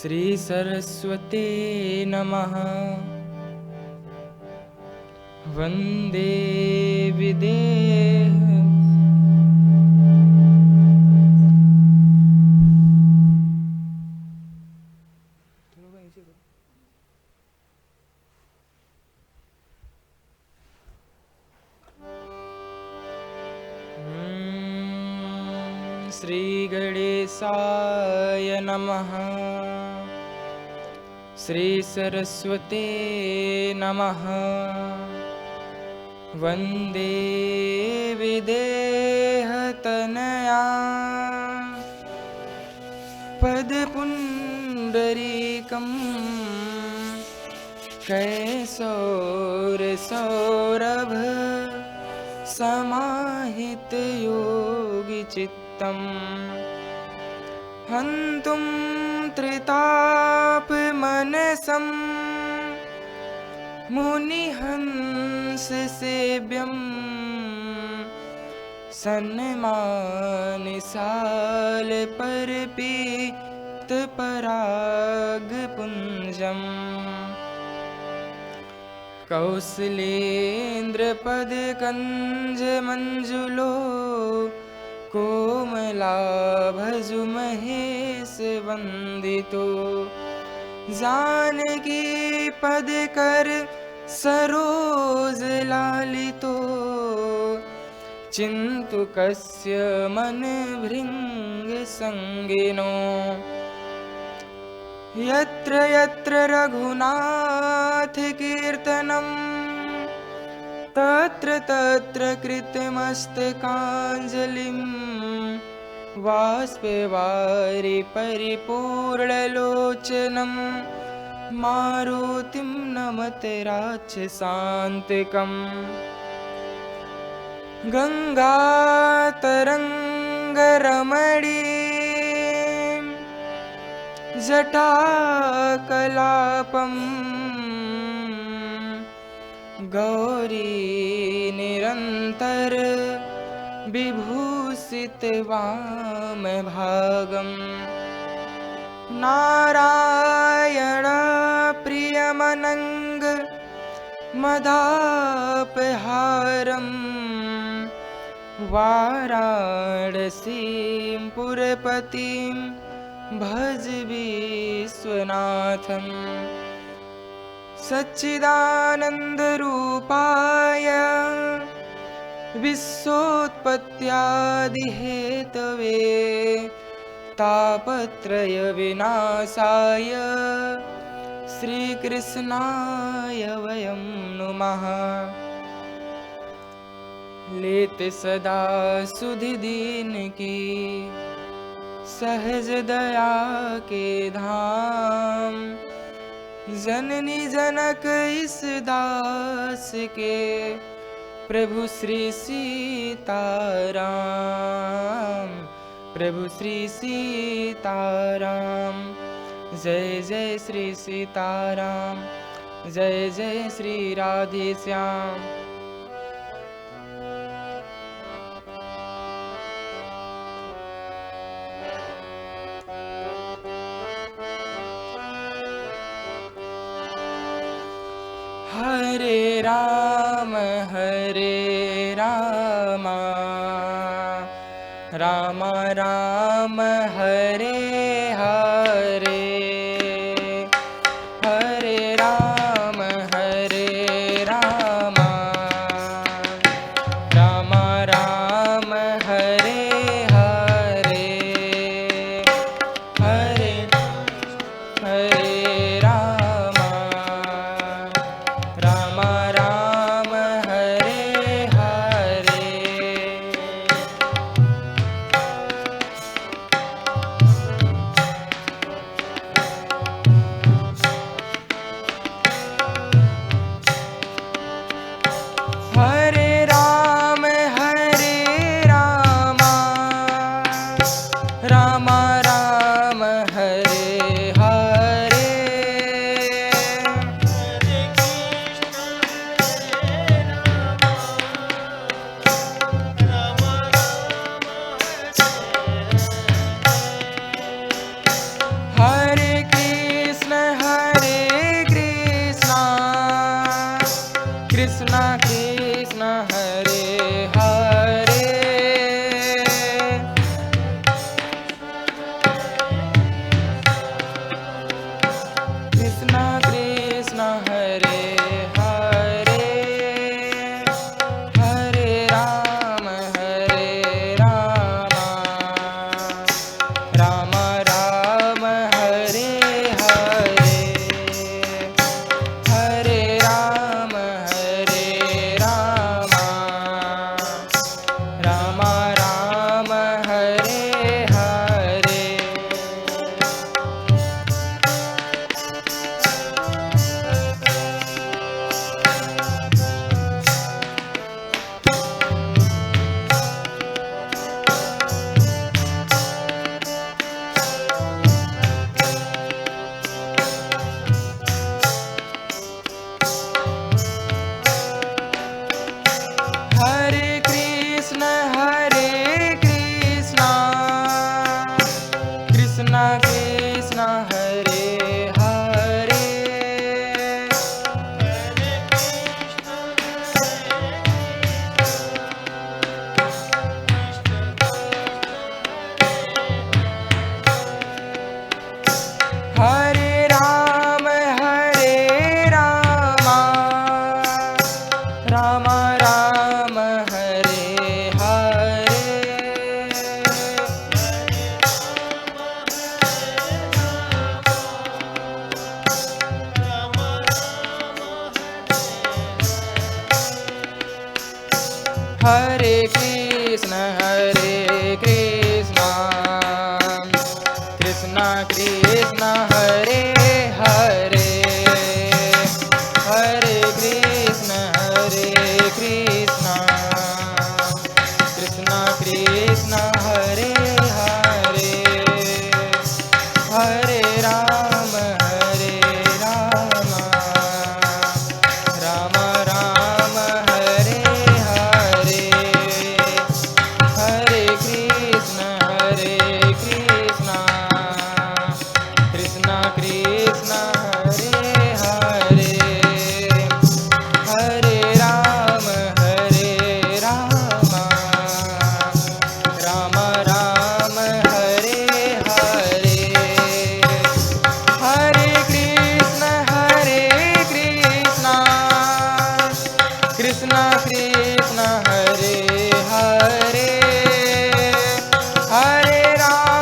श्री सरस्वते नमः। वंदे विदेह। श्री गणेशाय नमः। श्री सरस्वते नमः। वंदे विदेहतनया पदपुण्डरीकं कैशोरसौरभ समाहितयोगिचित्तं हन्तुं त्रितापमनसं मुनिहंससेव्यं सन्मानसालपर्पीतपरागपुञ्जम् कौसलेन्द्रपदकञ्जमञ्जुलो कोमलाभजुमहेशवन्दितो जानकीपदकर सरोजलालितो चिन्तुकस्य मनभृङ्गसङ्गिनो यत्र यत्र रघुनाथकीर्तनं तत्र तत्र कृतमस्तकाञ्जलिं बाष्पवारि परिपूर्णलोचनं मारुतिं नमते राक्षसान्तिकम् गङ्गातरङ्गरमणी जटाकलापं गौरी निरन्तर विभूषितवामभागं नारायण प्रियमनङ्ग मदापहारं वाराणसीं पुरपतिं भज विश्वनाथं सच्चिदानन्दरूपाय विश्वोत्पत्त्यादिहेतवे तापत्रयविनाशाय श्रीकृष्णाय वयं नुमः। लेते सदा सुधि दीन की सहज दया के धाम जननी जनक इस दास के प्रभु श्री सीताराम। प्रभु श्री सीताराम। जय जय श्री सीताराम। जय जय श्री राधे श्याम। हरे राम राम राम हरे हरे हरे राम राम राम हरे हरे हरे हरे राम राम हरे हरे। कृष्ण हरे हरे, हरे राम राम राम हरे हरे, हरे कृष्ण कृष्ण कृष्ण हरे हरे, हरे कृष्ण कृष्ण कृष्ण हरे हरे, हरे राम राम राम हरे हरे, हरे कृष्ण कृष्ण कृष्ण हरे हरे, हरे राम राम राम हरे हरे, हरे कृष्ण कृष्ण कृष्ण हरे हरे, हरे राम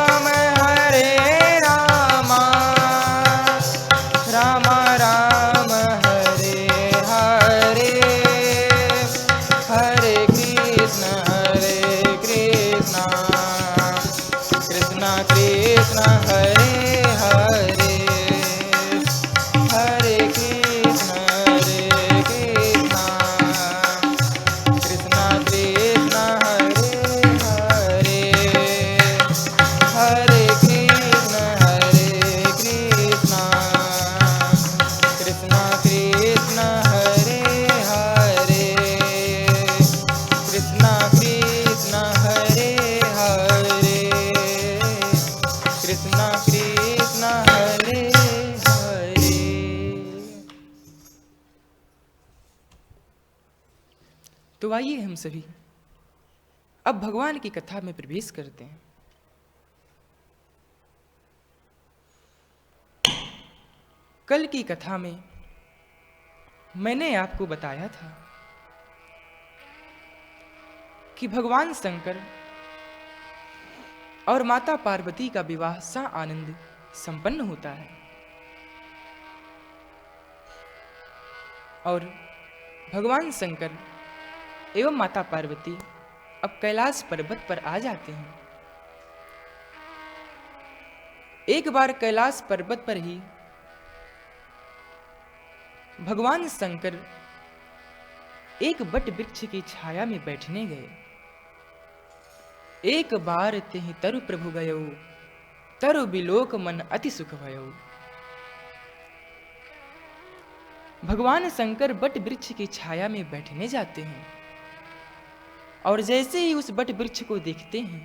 राम राम हरे हरे, हरे कृष्ण कृष्ण कृष्ण हरे हरे, हरे कृष्ण कृष्ण कृष्ण हरे हरे, हरे कृष्ण कृष्ण कृष्ण हरे हरे, कृष्ण कृष्ण हरे हरे, कृष्ण कृष्ण हरे हरे। तो आइए हम सभी अब भगवान की कथा में प्रवेश करते हैं। कल की कथा में मैंने आपको बताया था कि भगवान शंकर और माता पार्वती का विवाह सा आनंद संपन्न होता है और भगवान शंकर एवं माता पार्वती अब कैलाश पर्वत पर आ जाते हैं। एक बार कैलाश पर्वत पर ही भगवान शंकर एक बट वृक्ष की छाया में बैठने गए। एक बार तेहि तरु प्रभु गयो, तरु बिलोक मन अति सुख भयो। भगवान शंकर बट वृक्ष की छाया में बैठने जाते हैं और जैसे ही उस बट वृक्ष को देखते हैं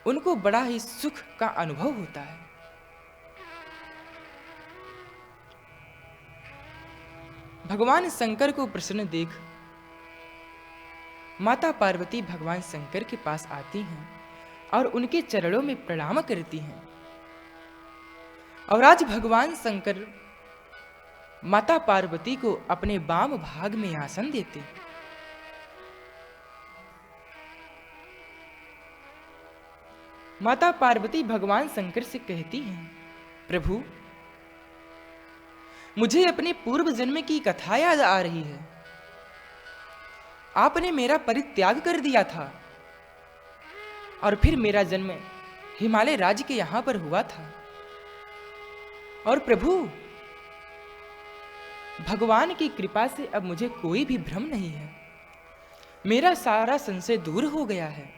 उनको बड़ा ही सुख का अनुभव होता है। भगवान शंकर को प्रसन्न देख माता पार्वती भगवान शंकर के पास आती हैं और उनके चरणों में प्रणाम करती हैं। और आज भगवान शंकर माता पार्वती को अपने वाम भाग में आसन देते। माता पार्वती भगवान शंकर से कहती हैं, प्रभु मुझे अपने पूर्व जन्म की कथा याद आ रही है। आपने मेरा परित्याग कर दिया था और फिर मेरा जन्म हिमालय राज्य के यहां पर हुआ था। और प्रभु भगवान की कृपा से अब मुझे कोई भी भ्रम नहीं है, मेरा सारा संशय दूर हो गया है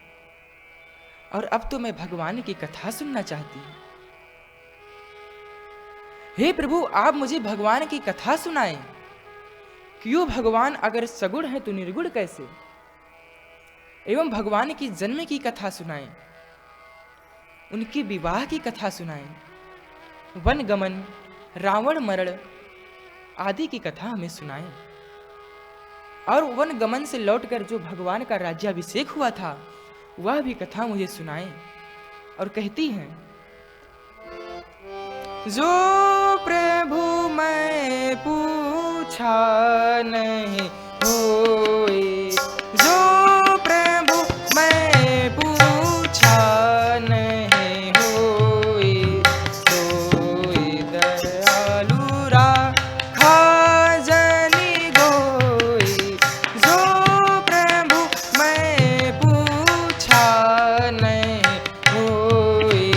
और अब तो मैं भगवान की कथा सुनना चाहती हूं। हे प्रभु आप मुझे भगवान की कथा सुनाएं। क्यों भगवान अगर सगुण है तो निर्गुण कैसे, एवं भगवान की जन्म की कथा सुनाएं। उनके विवाह की कथा सुनाएं, वन गमन, रावण मरण आदि की कथा हमें सुनाएं, और वन गमन से लौटकर जो भगवान का राज्याभिषेक हुआ था वह भी कथा मुझे सुनाएं। और कहती हैं, जो प्रभु मैं पूछा नहीं होए, जो प्रभु मैं पूछा नहीं होए, सोई दयालु राखा जनि गोए, जो प्रभु मैं पूछा नहीं होए।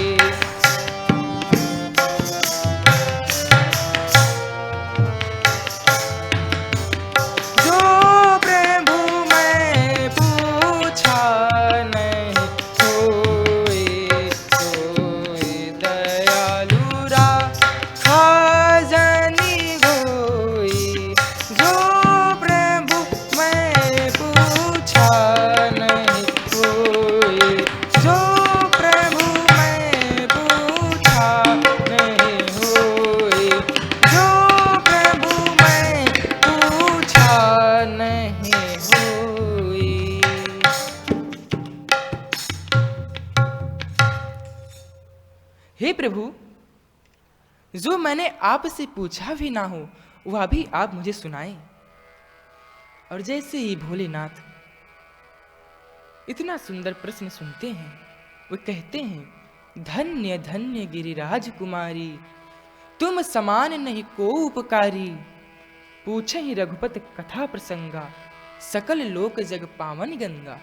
हे प्रभु, जो मैंने आपसे पूछा भी ना हो वह भी आप मुझे सुनाएं। और जैसे ही भोलेनाथ इतना सुंदर प्रश्न सुनते हैं, वो कहते हैं, धन्य धन्य गिरिराज कुमारी, तुम समान नहीं को उपकारी, पूछे ही रघुपत कथा प्रसंगा, सकल लोक जग पावन गंगा।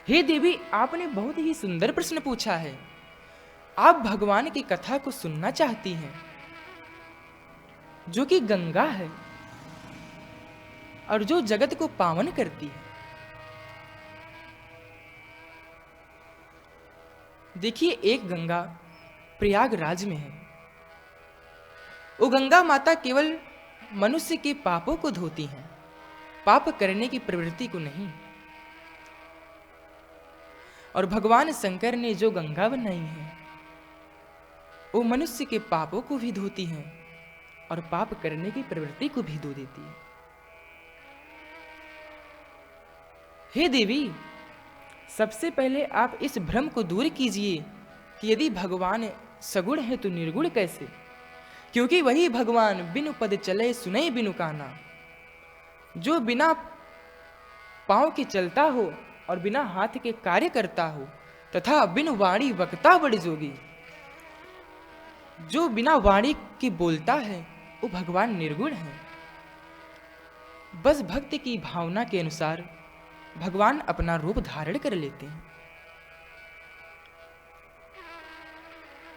हे देवी, आपने बहुत ही सुंदर प्रश्न पूछा है। आप भगवान की कथा को सुनना चाहती हैं, जो कि गंगा है और जो जगत को पावन करती है। देखिए, एक गंगा प्रयागराज में है। वो गंगा माता केवल मनुष्य के पापों को धोती हैं, पाप करने की प्रवृत्ति को नहीं। और भगवान शंकर ने जो गंगा बनाई है वो मनुष्य के पापों को भी धोती है और पाप करने की प्रवृत्ति को भी धो देती है। हे देवी, सबसे पहले आप इस भ्रम को दूर कीजिए कि यदि भगवान सगुण है तो निर्गुण कैसे, क्योंकि वही भगवान बिनु पद चले सुने बिनु काना, जो बिना पांव के चलता हो और बिना हाथ के कार्य करता हो, तथा बिनु वाणी वक्ता बड़ जोगी, जो बिना वाणी के बोलता है वो भगवान निर्गुण है। बस भक्ति की भावना के अनुसार भगवान अपना रूप धारण कर लेते हैं।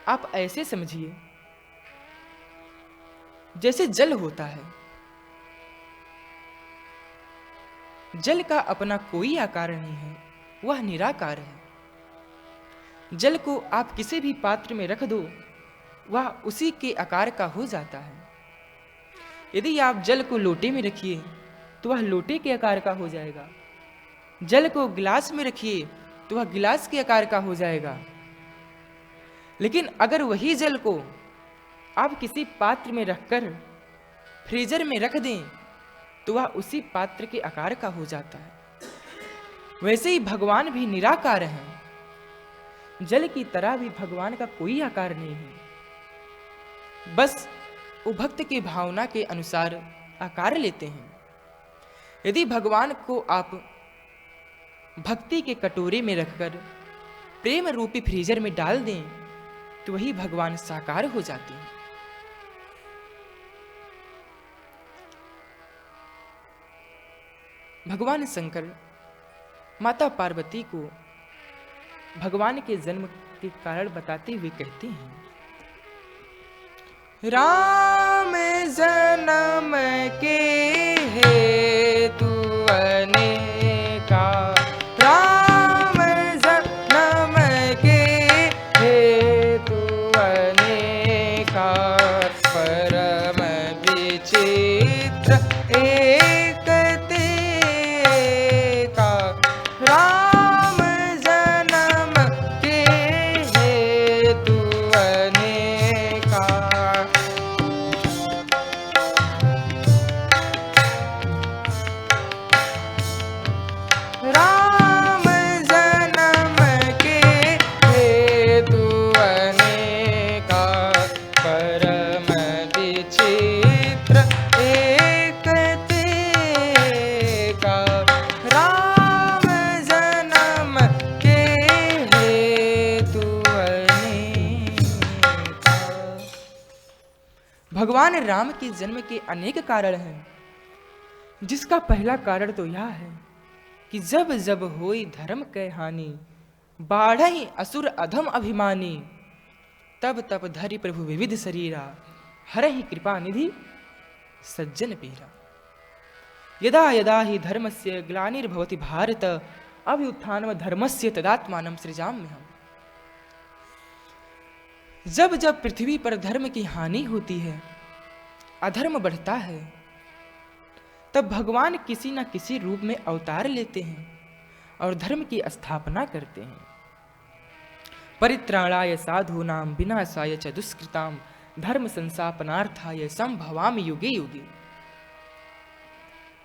आप ऐसे समझिए जैसे जल होता है। जल का अपना कोई आकार नहीं है, वह निराकार है। जल को आप किसी भी पात्र में रख दो, वह उसी के आकार का हो जाता है। यदि आप जल को लोटे में रखिए तो वह लोटे के आकार का हो जाएगा, जल को गिलास में रखिए तो वह गिलास के आकार का हो जाएगा। लेकिन अगर वही जल को आप किसी पात्र में रखकर फ्रीजर में रख दें तो वह उसी पात्र के आकार का हो जाता है। वैसे ही भगवान भी निराकार हैं। जल की तरह भी भगवान का कोई आकार नहीं है, बस वो भक्त की भावना के अनुसार आकार लेते हैं। यदि भगवान को आप भक्ति के कटोरे में रखकर प्रेम रूपी फ्रीजर में डाल दें तो वही भगवान साकार हो जाते हैं। भगवान शंकर माता पार्वती को भगवान के जन्म के कारण बताते हुए कहते हैं, राम जन्म के हेतु अनेका, राम जन्म के हेतु अनेका, परम विचित्र एक तेका, राम जन्म के भगवान राम के जन्म के अनेक कारण हैं, जिसका पहला कारण तो यह है कि जब जब होई धर्म के हानि, बाढ़ई असुर अधम अभिमानी, तब तब धरि प्रभु विविध शरीरा, हरहि कृपा निधि सज्जन पीरा। यदा यदा हि धर्मस्य ग्लानिर्भवति भारत, अभ्युत्थानम धर्मस्य तदात्मानं सृजाम्यहम्। जब जब पृथ्वी पर धर्म की हानि होती है, अधर्म बढ़ता है, तब भगवान किसी न किसी रूप में अवतार लेते हैं और धर्म की स्थापना करते हैं। परित्राणाय साधूनां विनाशाय च दुष्कृतां, धर्म संस्थापनार्थाय संभवामि युगे युगे।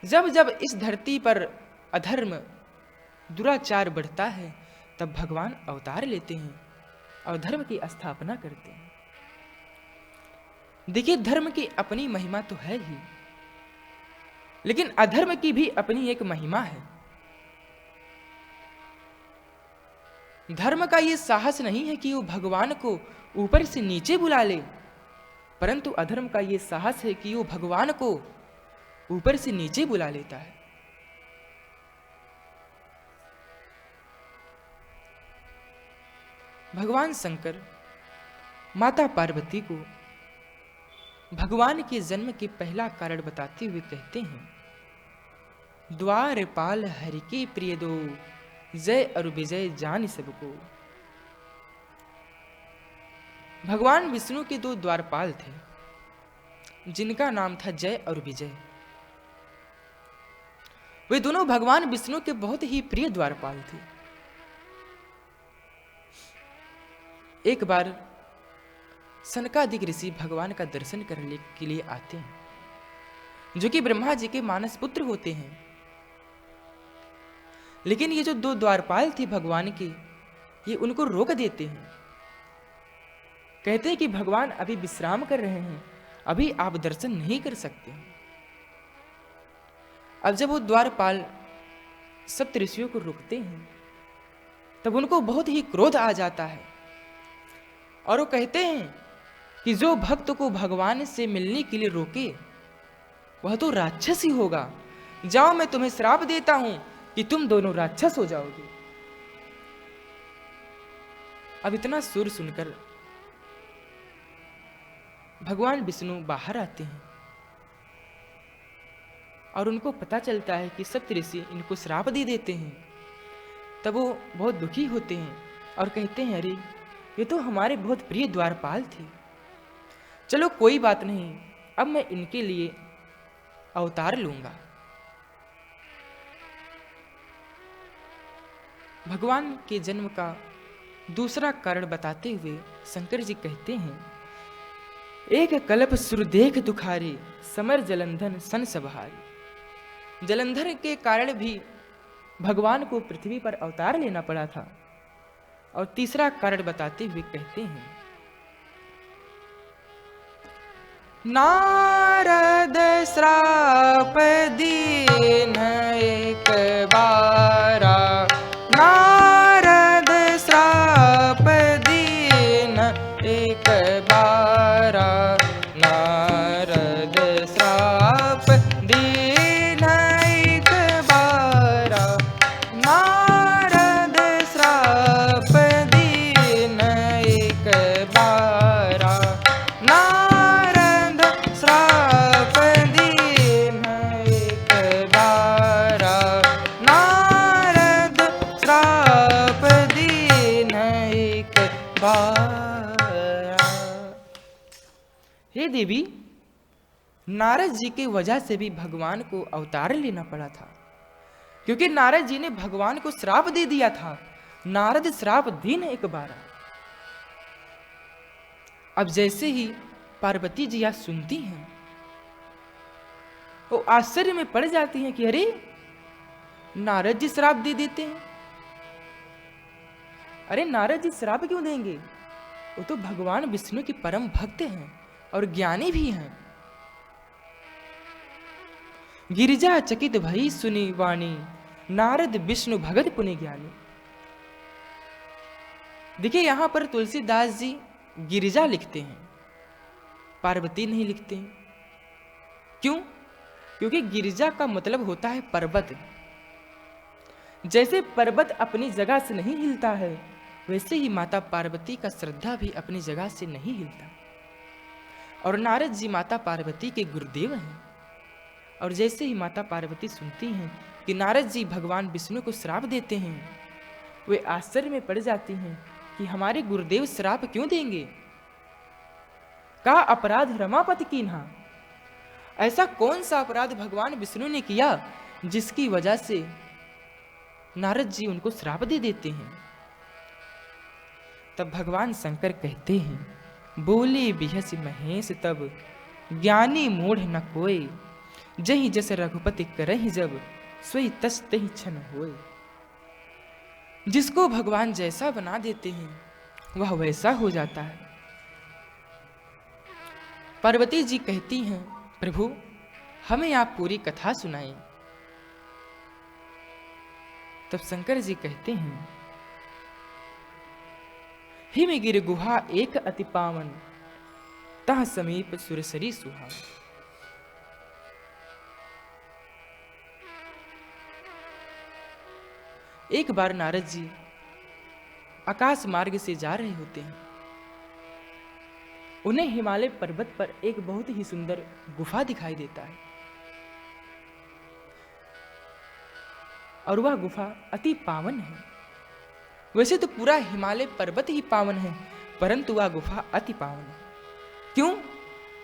जब जब इस धरती पर अधर्म दुराचार बढ़ता है, तब भगवान अवतार लेते हैं और धर्म की स्थापना करते हैं। देखिए, धर्म की अपनी महिमा तो है ही, लेकिन अधर्म की भी अपनी एक महिमा है। धर्म का यह साहस नहीं है कि वो भगवान को ऊपर से नीचे बुला ले, परंतु अधर्म का यह साहस है कि वो भगवान को ऊपर से नीचे बुला लेता है। भगवान शंकर माता पार्वती को भगवान के जन्म के पहला कारण बताते हुए कहते हैं, द्वारपाल हरि के प्रिय दो, जय और विजय जान सबको। भगवान विष्णु के दो द्वारपाल थे, जिनका नाम था जय और विजय। वे दोनों भगवान विष्णु के बहुत ही प्रिय द्वारपाल थे। एक बार सनकादिक ऋषि भगवान का दर्शन करने के लिए आते हैं, जो कि ब्रह्मा जी के मानस पुत्र होते हैं। लेकिन ये जो दो द्वारपाल थे भगवान के, ये उनको रोक देते हैं। कहते हैं कि भगवान अभी विश्राम कर रहे हैं, अभी आप दर्शन नहीं कर सकते। अब जब वो द्वारपाल सप्त ऋषियों को रोकते हैं, तब उनको बहुत ही क्रोध आ जाता है और वो कहते हैं कि जो भक्त को भगवान से मिलने के लिए रोके, वह तो राक्षस ही होगा। जाओ, मैं तुम्हें श्राप देता हूं कि तुम दोनों राक्षस हो जाओगे। अब इतना सुर सुनकर भगवान विष्णु बाहर आते हैं और उनको पता चलता है कि सप्त ऋषि इनको श्राप दे देते हैं। तब वो बहुत दुखी होते हैं और कहते हैं, अरे ये तो हमारे बहुत प्रिय द्वारपाल थे। चलो कोई बात नहीं, अब मैं इनके लिए अवतार लूंगा। भगवान के जन्म का दूसरा कारण बताते हुए शंकर जी कहते हैं, एक कल्प सुर देख दुखारे, समर जलंधर सन सबहारी। जलंधर के कारण भी भगवान को पृथ्वी पर अवतार लेना पड़ा था। और तीसरा कारण बताते हुए कहते हैं, नारद श्राप दीन एक बारा, नारद श्राप दीन एक बारा, नारद श्राप दीन एक बारा, नारद श्राप दीन एक बारा, नारद श्राप दीन एक बारा, नारद श्राप दीन एक बारा। हे देवी, नारद जी की वजह से भी भगवान को अवतार लेना पड़ा था, क्योंकि नारद जी ने भगवान को श्राप दे दिया था, नारद श्राप दीन एक बारा। अब जैसे ही पार्वती जी यह सुनती हैं, वो आश्चर्य में पड़ जाती हैं कि अरे नारद जी श्राप दे देते हैं। अरे नारद जी श्राप क्यों देंगे? वो तो भगवान विष्णु के परम भक्त हैं और ज्ञानी भी हैं। गिरिजा चकित भई सुनी वाणी, नारद विष्णु भगत पुनि ज्ञानी। देखिए, यहां पर तुलसीदास जी गिरिजा लिखते हैं, पार्वती नहीं लिखते? क्यों? क्योंकि गिरिजा का मतलब होता है पर्वत। जैसे पर्वत अपनी जगह से नहीं हिलता है, वैसे ही माता पार्वती का श्रद्धा भी अपनी जगह से नहीं हिलता। और नारद जी माता पार्वती के गुरुदेव हैं। और जैसे ही माता पार्वती सुनती हैं कि नारद जी भगवान विष्णु को श्राप देते हैं, वे आश्चर्य में पड़ जाती हैं कि हमारे गुरुदेव श्राप क्यों देंगे? का अपराध रमापति कीन्हा? ऐसा कौन सा अपराध भगवान विष्णु ने किया जिसकी वजह से नारद जी उनको श्राप दे देते हैं? तब भगवान शंकर कहते हैं, बोले बिहस महेश तब ज्ञानी मूढ़ न कोय, जहि जस रघुपति करहि जब सोई तस तहि छन होय। जिसको भगवान जैसा बना देते हैं वह वैसा हो जाता है। पार्वती जी कहती हैं, प्रभु हमें आप पूरी कथा सुनाएं। तब शंकर जी कहते हैं, हिम गिर गुहा एक अति पावन, तह समीप सुरसरी सुहावन। एक बार नारद जी आकाश मार्ग से जा रहे होते हैं। उन्हें हिमालय पर्वत पर एक बहुत ही सुंदर गुफा दिखाई देता है। और वह गुफा अति पावन है। वैसे तो पूरा हिमालय पर्वत ही पावन है, परंतु वह गुफा अति पावन है। क्यों?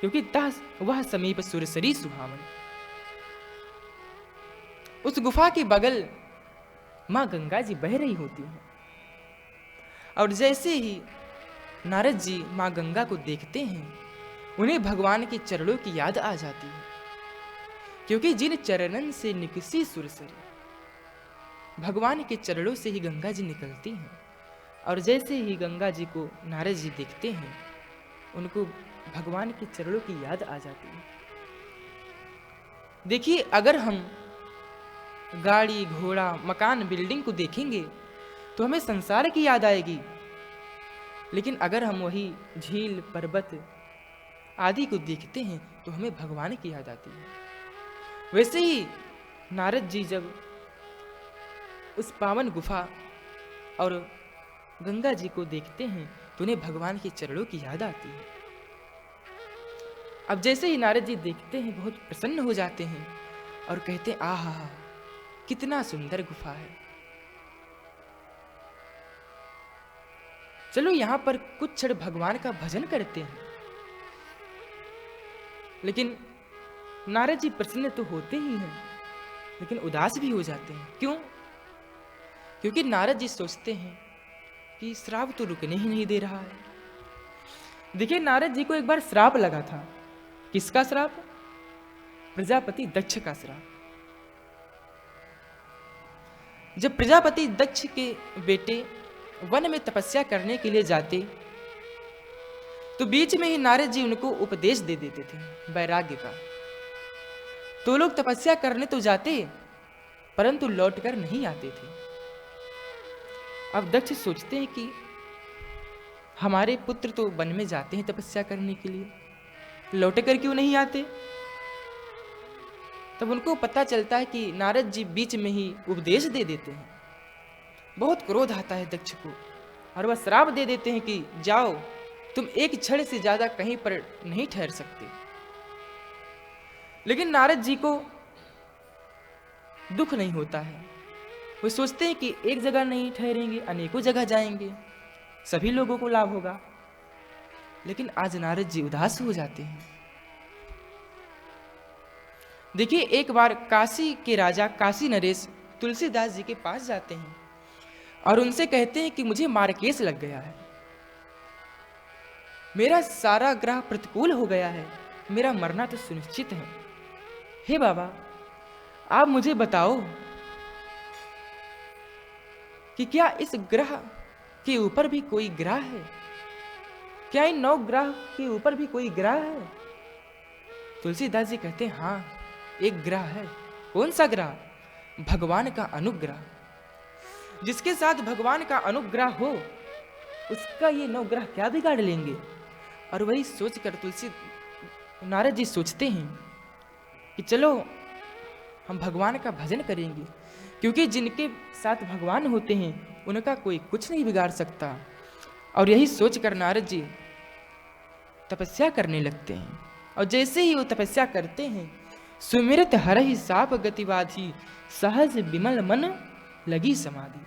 क्योंकि तह वह समीप सुरसरी सुहावन। उस गुफा के बगल मां गंगा जी बह रही होती हैं। और जैसे ही नारद जी मां गंगा को देखते हैं, उन्हें भगवान के चरणों की याद आ जाती है। क्योंकि जिन चरणन से निकसी सुरसरी, भगवान के चरणों से ही गंगा जी निकलती हैं। और जैसे ही गंगा जी को नारद जी देखते हैं, उनको भगवान के चरणों की याद आ जाती है। देखिए, अगर हम गाड़ी घोड़ा मकान बिल्डिंग को देखेंगे तो हमें संसार की याद आएगी, लेकिन अगर हम वही झील पर्वत आदि को देखते हैं तो हमें भगवान की याद आती है। वैसे ही नारद जी जब उस पावन गुफा और गंगा जी को देखते हैं तो उन्हें भगवान के चरणों की याद आती है। अब जैसे ही नारद जी देखते हैं, बहुत प्रसन्न हो जाते हैं और कहते हैं, आहा कितना सुंदर गुफा है। चलो यहां पर कुछ क्षण भगवान का भजन करते हैं। लेकिन नारद जी प्रसन्न तो होते ही हैं, लेकिन उदास भी हो जाते हैं। क्यों? क्योंकि नारद जी सोचते हैं कि श्राप तो रुकने ही नहीं दे रहा है। देखिए, नारद जी को एक बार श्राप लगा था। किसका श्राप? प्रजापति दक्ष का श्राप। जब प्रजापति दक्ष के बेटे वन में तपस्या करने के लिए जाते तो बीच में ही नारद जी उनको उपदेश दे देते थे वैराग्य का। तो लोग तपस्या करने तो जाते, परंतु लौटकर नहीं आते थे। अब दक्ष सोचते हैं कि हमारे पुत्र तो वन में जाते हैं तपस्या करने के लिए, लौटकर क्यों नहीं आते? तब उनको पता चलता है कि नारद जी बीच में ही उपदेश दे देते हैं। बहुत क्रोध आता है दक्ष को और वह श्राप दे देते हैं कि जाओ, तुम एक क्षण से ज्यादा कहीं पर नहीं ठहर सकते। लेकिन नारद जी को दुख नहीं होता है। वो सोचते हैं कि एक जगह नहीं ठहरेंगे, अनेकों जगह जाएंगे, सभी लोगों को लाभ होगा। लेकिन आज नारद जी उदास हो जाते हैं। देखिए, एक बार काशी के राजा काशी नरेश तुलसीदास जी के पास जाते हैं और उनसे कहते हैं कि मुझे मारकेस लग गया है, मेरा सारा ग्रह प्रतिकूल हो गया है, मेरा मरना तो सुनिश्चित है। हे बाबा, आप मुझे बताओ कि क्या इस ग्रह के ऊपर भी कोई ग्रह है? क्या इन 9 ग्रह के ऊपर भी कोई ग्रह है? तुलसीदास जी कहते हैं, हाँ, एक ग्रह है। कौन सा ग्रह? भगवान का अनुग्रह। जिसके साथ भगवान का अनुग्रह हो, उसका ये 9 ग्रह क्या बिगाड़ लेंगे? और वही सोचकर नारद जी सोचते हैं कि चलो हम भगवान का भजन करेंगे, क्योंकि जिनके साथ भगवान होते हैं उनका कोई कुछ नहीं बिगाड़ सकता। और यही सोचकर नारद जी तपस्या करने लगते हैं। और जैसे ही वो तपस्या करते हैं, सुमिरत हरहि साप गतिवाधी, सहज विमल मन लगी समाधि।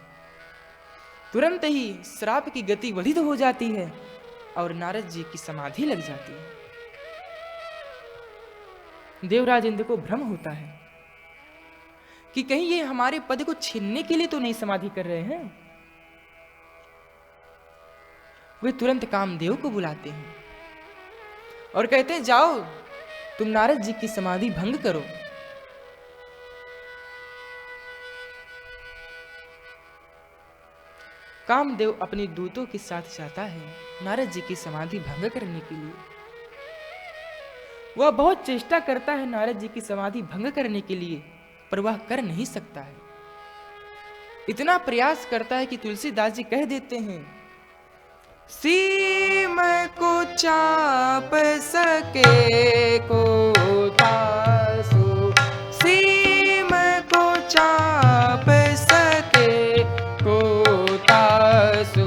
तुरंत ही श्राप की गति वर्धित हो जाती है और नारद जी की समाधि लग जाती है। देवराज इंद्र को भ्रम होता है कि कहीं ये हमारे पद को छीनने के लिए तो नहीं समाधि कर रहे हैं। वे तुरंत कामदेव को बुलाते हैं और कहते हैं, जाओ तुम नारद जी की समाधि भंग करो। कामदेव अपने दूतों के साथ जाता है नारद जी की समाधि भंग करने के लिए। वह बहुत चेष्टा करता है नारद जी की समाधि भंग करने के लिए, पर वह कर नहीं सकता है। इतना प्रयास करता है कि तुलसीदास जी कह देते हैं, सीम को चाप सके को तासु, सीम को चाप सके को तासु,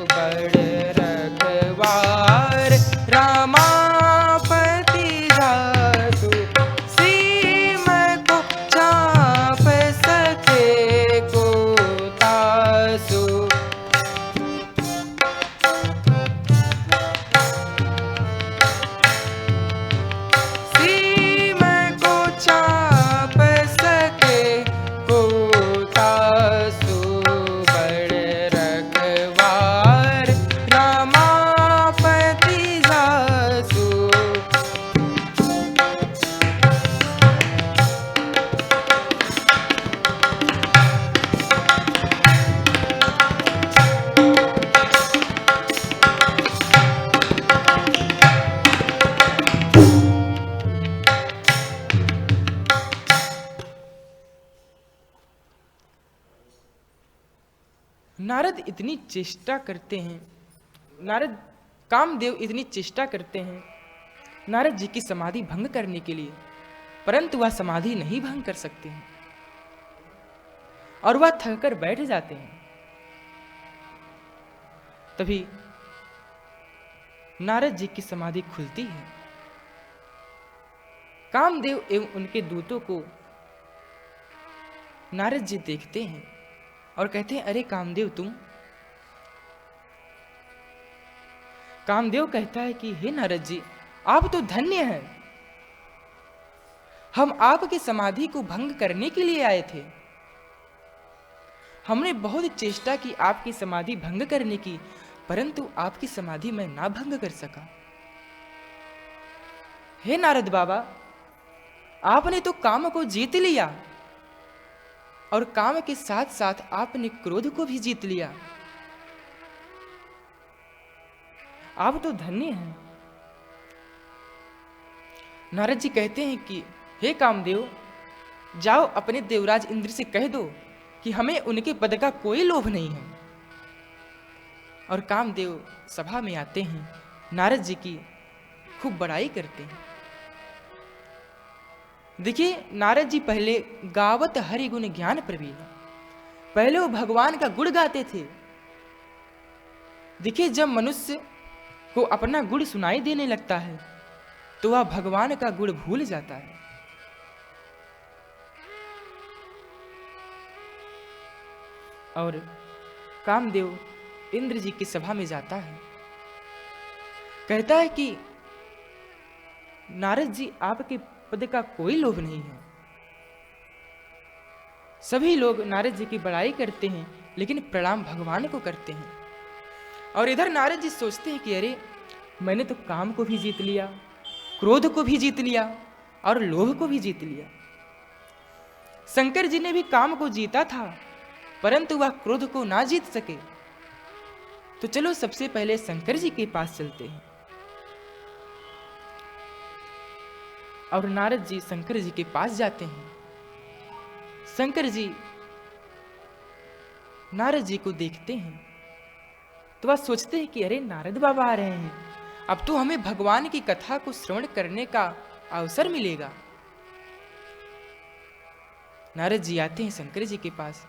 बड़ रखवार रामापति जासु, सीम को चाप सके को तासु। नारद इतनी चेष्टा करते हैं, कामदेव इतनी चेष्टा करते हैं नारद जी की समाधि भंग करने के लिए, परंतु वह समाधि नहीं भंग कर सकते हैं और वह थक कर बैठ जाते हैं। तभी नारद जी की समाधि खुलती है। कामदेव एवं उनके दूतों को नारद जी देखते हैं और कहते हैं, अरे कामदेव तुम। कामदेव कहता है कि हे नारद जी, आप तो धन्य हैं, हम आपकी समाधि को भंग करने के लिए आए थे। हमने बहुत चेष्टा की आपकी समाधि भंग करने की, परंतु आपकी समाधि मैं ना भंग कर सका। हे नारद बाबा, आपने तो काम को जीत लिया और काम के साथ साथ आपने क्रोध को भी जीत लिया। आप तो धन्य हैं। नारद जी कहते हैं कि हे कामदेव, जाओ अपने देवराज इंद्र से कह दो कि हमें उनके पद का कोई लोभ नहीं है। और कामदेव सभा में आते हैं, नारद जी की खूब बड़ाई करते हैं। देखिए, नारद जी पहले गावत हरि गुण ज्ञान प्रवीण, पहले वो भगवान का गुण गाते थे। देखिए, जब मनुष्य को अपना गुण सुनाई देने लगता है तो वह भगवान का गुण भूल जाता है। और कामदेव इंद्र जी की सभा में जाता है, कहता है कि नारद जी, आपके पद का कोई लोभ नहीं है। सभी लोग नारद जी की बड़ाई करते हैं, लेकिन प्रणाम भगवान को करते हैं। और इधर नारद जी सोचते हैं कि अरे, मैंने तो काम को भी जीत लिया, क्रोध को भी जीत लिया और लोभ को भी जीत लिया। शंकर जी ने भी काम को जीता था, परंतु वह क्रोध को ना जीत सके। तो चलो सबसे पहले शंकर जी के पास चलते हैं। और नारद जी शंकर जी के पास जाते हैं। शंकर जी नारद जी को देखते हैं तो वह सोचते हैं कि अरे, नारद बाबा आ रहे हैं, अब तो हमें भगवान की कथा को श्रवण करने का अवसर मिलेगा। नारद जी आते हैं शंकर जी के पास।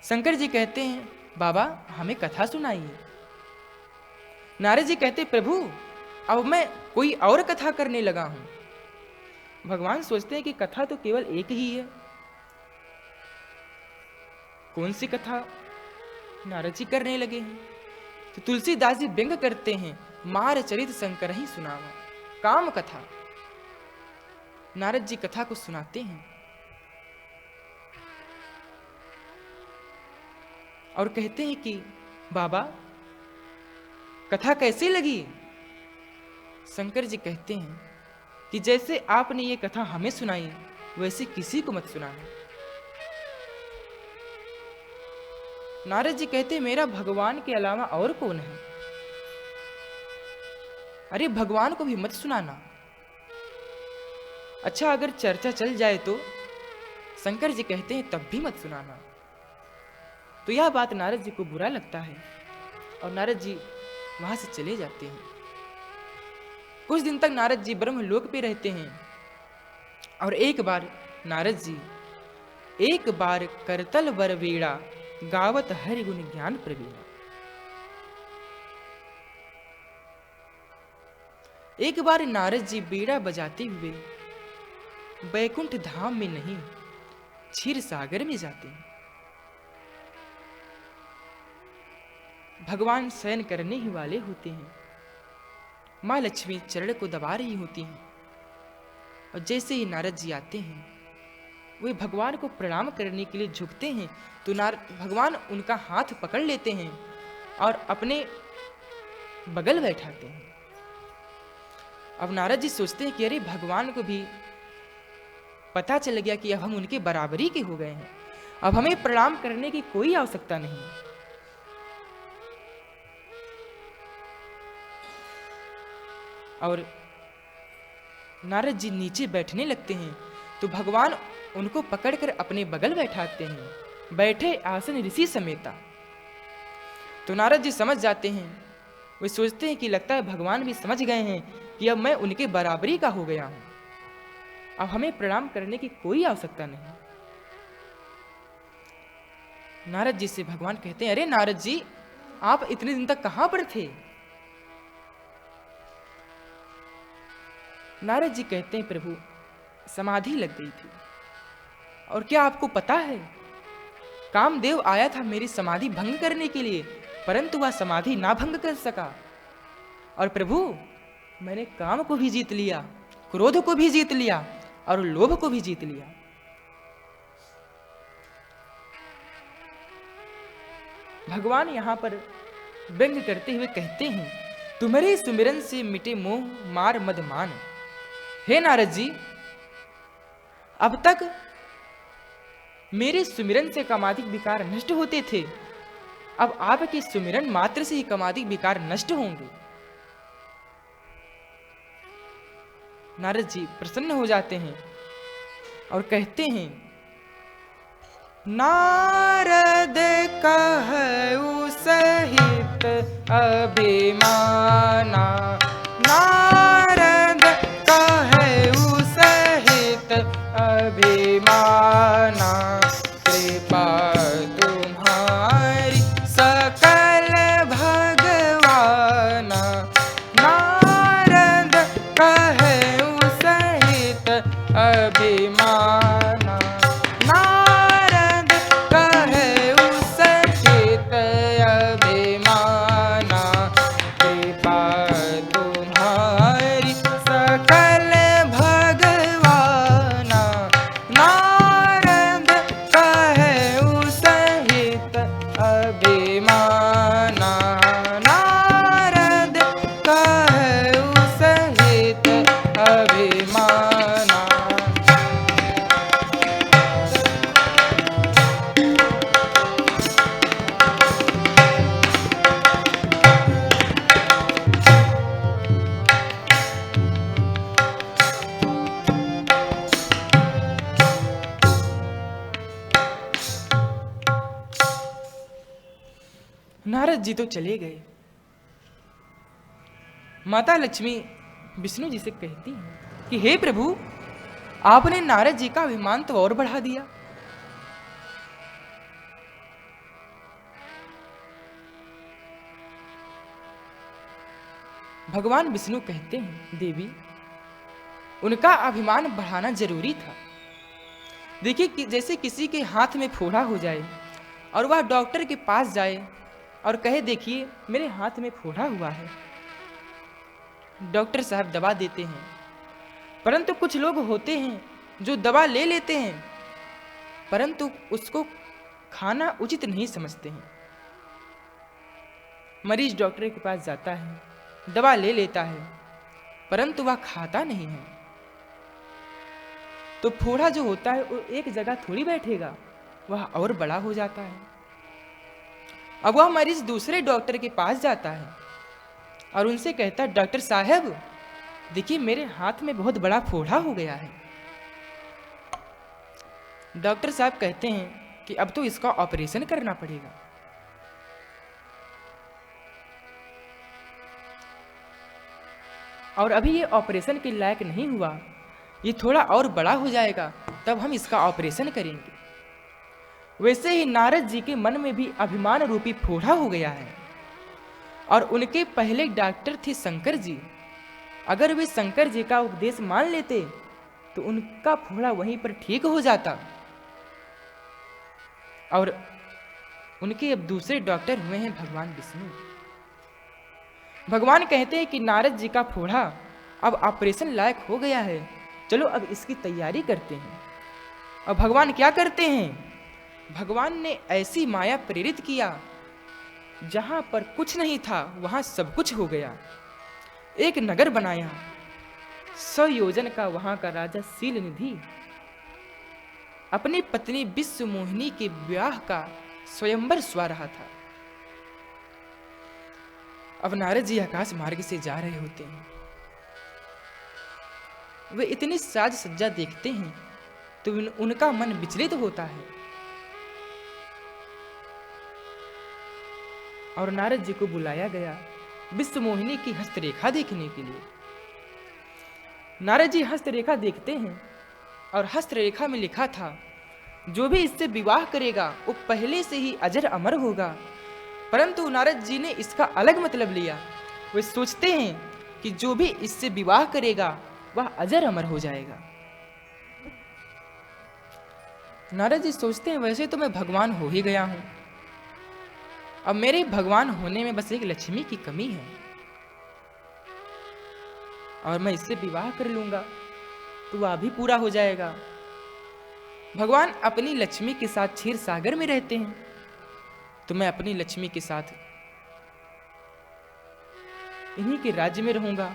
शंकर जी कहते हैं, बाबा हमें कथा सुनाइए। नारद जी कहते, प्रभु अब मैं कोई और कथा करने लगा हूं। भगवान सोचते हैं कि कथा तो केवल एक ही है। कौन सी कथा नारद जी करने लगे हैं? तो तुलसीदास जी व्यंग करते हैं, मार चरित शंकर ही सुनावा, काम कथा। नारद जी कथा को सुनाते हैं और कहते हैं कि बाबा कथा कैसी लगी? शंकर जी कहते हैं कि जैसे आपने ये कथा हमें सुनाई वैसे किसी को मत सुनाना। नारद जी कहते हैं, मेरा भगवान के अलावा और कौन है? अरे भगवान को भी मत सुनाना। अच्छा अगर चर्चा चल जाए तो? शंकर जी कहते हैं, तब भी मत सुनाना। तो यह बात नारद जी को बुरा लगता है और नारद जी वहां से चले जाते हैं। कुछ दिन तक नारद जी ब्रह्मलोक पे रहते हैं और एक बार नारद जी एक बार करतल वर वीणा गावत हरि गुण ज्ञान प्रवीणा। एक बार नारद जी बीड़ा बजाते हुए बैकुंठ धाम में नहीं क्षीर सागर में जाते हैं। भगवान शयन करने ही वाले होते हैं। मां लक्ष्मी चरण को दबा रही होती हैं और जैसे ही नारद जी आते हैं वे भगवान को प्रणाम करने के लिए झुकते हैं तो भगवान उनका हाथ पकड़ लेते हैं और अपने बगल बैठाते हैं। अब नारद जी सोचते हैं कि अरे भगवान को भी पता चल गया कि अब हम उनके बराबरी के हो गए हैं, अब हमें प्रणाम करने की कोई आवश्यकता नहीं। और नारद जी नीचे बैठने लगते हैं तो भगवान उनको पकड़कर अपने बगल बैठाते हैं, बैठे आसन ऋषि समेता। तो नारद जी समझ जाते हैं, वे सोचते हैं कि लगता है भगवान भी समझ गए हैं कि अब मैं उनके बराबरी का हो गया हूं, अब हमें प्रणाम करने की कोई आवश्यकता नहीं। नारद जी से भगवान कहते हैं, अरे नारद जी आप इतने दिन तक कहां पर थे? नारद जी कहते हैं, प्रभु समाधि लग गई थी। और क्या आपको पता है कामदेव आया था मेरी समाधि भंग करने के लिए, परंतु वह समाधि ना भंग कर सका। और प्रभु मैंने काम को भी जीत लिया, क्रोध को भी जीत लिया और लोभ को भी जीत लिया। भगवान यहां पर व्यंग करते हुए कहते हैं, तुम्हारे सुमिरन से मिटे मोह मार मद मान। हे नारद जी अब तक मेरे सुमिरन से कामादिक विकार नष्ट होते थे, अब आपके सुमिरन मात्र से ही कामादिक विकार नष्ट होंगे। नारद जी प्रसन्न हो जाते हैं और कहते हैं, नारद कहु सहित अभिमाना, नारद कहु सहित अभिमाना, कृपा तुम्हारी सकल भगवाना। नारद कहु सहित अभिमाना, नारद कहु सहित अभिमाना, कृपा तुम्हारी सकल भगवाना। नारद कहु सहित अभिमाना, नारद कहु सहित अभिमाना। नारद जी तो चले गए माता लक्ष्मी विष्णु जी से कहती हैं कि हे प्रभु, आपने नारद जी का अभिमान तो और बढ़ा दिया। भगवान विष्णु कहते हैं, देवी, उनका अभिमान बढ़ाना जरूरी था। देखिए कि जैसे किसी के हाथ में फोड़ा हो जाए और वह डॉक्टर के पास जाए और कहे, देखिए मेरे हाथ में फोड़ा हुआ है। डॉक्टर साहब दवा देते हैं, परंतु कुछ लोग होते हैं जो दवा ले लेते हैं परंतु उसको खाना उचित नहीं समझते हैं। मरीज डॉक्टर के पास जाता है, दवा ले लेता है, परंतु वह खाता नहीं है, तो फोड़ा जो होता है वो एक जगह थोड़ी बैठेगा, वह और बड़ा हो जाता है। अब वह मरीज दूसरे डॉक्टर के पास जाता है और उनसे कहता है, डॉक्टर साहब देखिए मेरे हाथ में बहुत बड़ा फोड़ा हो गया है। डॉक्टर साहब कहते हैं कि अब तो इसका ऑपरेशन करना पड़ेगा। और अभी ये ऑपरेशन के लायक नहीं हुआ, ये थोड़ा और बड़ा हो जाएगा तब हम इसका ऑपरेशन करेंगे। वैसे ही नारद जी के मन में भी अभिमान रूपी फोड़ा हो गया है। और उनके पहले डॉक्टर थे शंकर जी। अगर वे शंकर जी का उपदेश मान लेते तो उनका फोड़ा वहीं पर ठीक हो जाता। और उनके अब दूसरे डॉक्टर हुए हैं भगवान विष्णु। भगवान कहते हैं कि नारद जी का फोड़ा अब ऑपरेशन लायक हो गया है, चलो अब इसकी तैयारी करते हैं। अब भगवान क्या करते हैं? भगवान ने ऐसी माया प्रेरित किया, जहां पर कुछ नहीं था वहां सब कुछ हो गया। एक नगर बनाया, 100 योजन का वहां का राजा शील निधि अपनी पत्नी विश्व मोहिनी के विवाह का स्वयंवर स्वा रहा था। अब नारद जी आकाश मार्ग से जा रहे होते हैं। वे इतनी साज सज्जा देखते हैं तो उनका मन विचलित होता है और नारद जी को बुलाया गया विश्व मोहिनी की हस्तरेखा देखने के लिए। नारद जी हस्तरेखा देखते हैं और हस्तरेखा में लिखा था, जो भी इससे विवाह करेगा वो पहले से ही अजर अमर होगा। परंतु नारद जी ने इसका अलग मतलब लिया। वे सोचते हैं कि जो भी इससे विवाह करेगा वह अजर अमर हो जाएगा। नारद जी सोचते हैं, वैसे तो मैं भगवान हो ही गया हूं, अब मेरे भगवान होने में बस एक लक्ष्मी की कमी है और मैं इससे विवाह कर लूंगा तो वह भी पूरा हो जाएगा। भगवान अपनी लक्ष्मी के साथ क्षीर सागर में रहते हैं, तो मैं अपनी लक्ष्मी के साथ इन्हीं के राज्य में रहूंगा,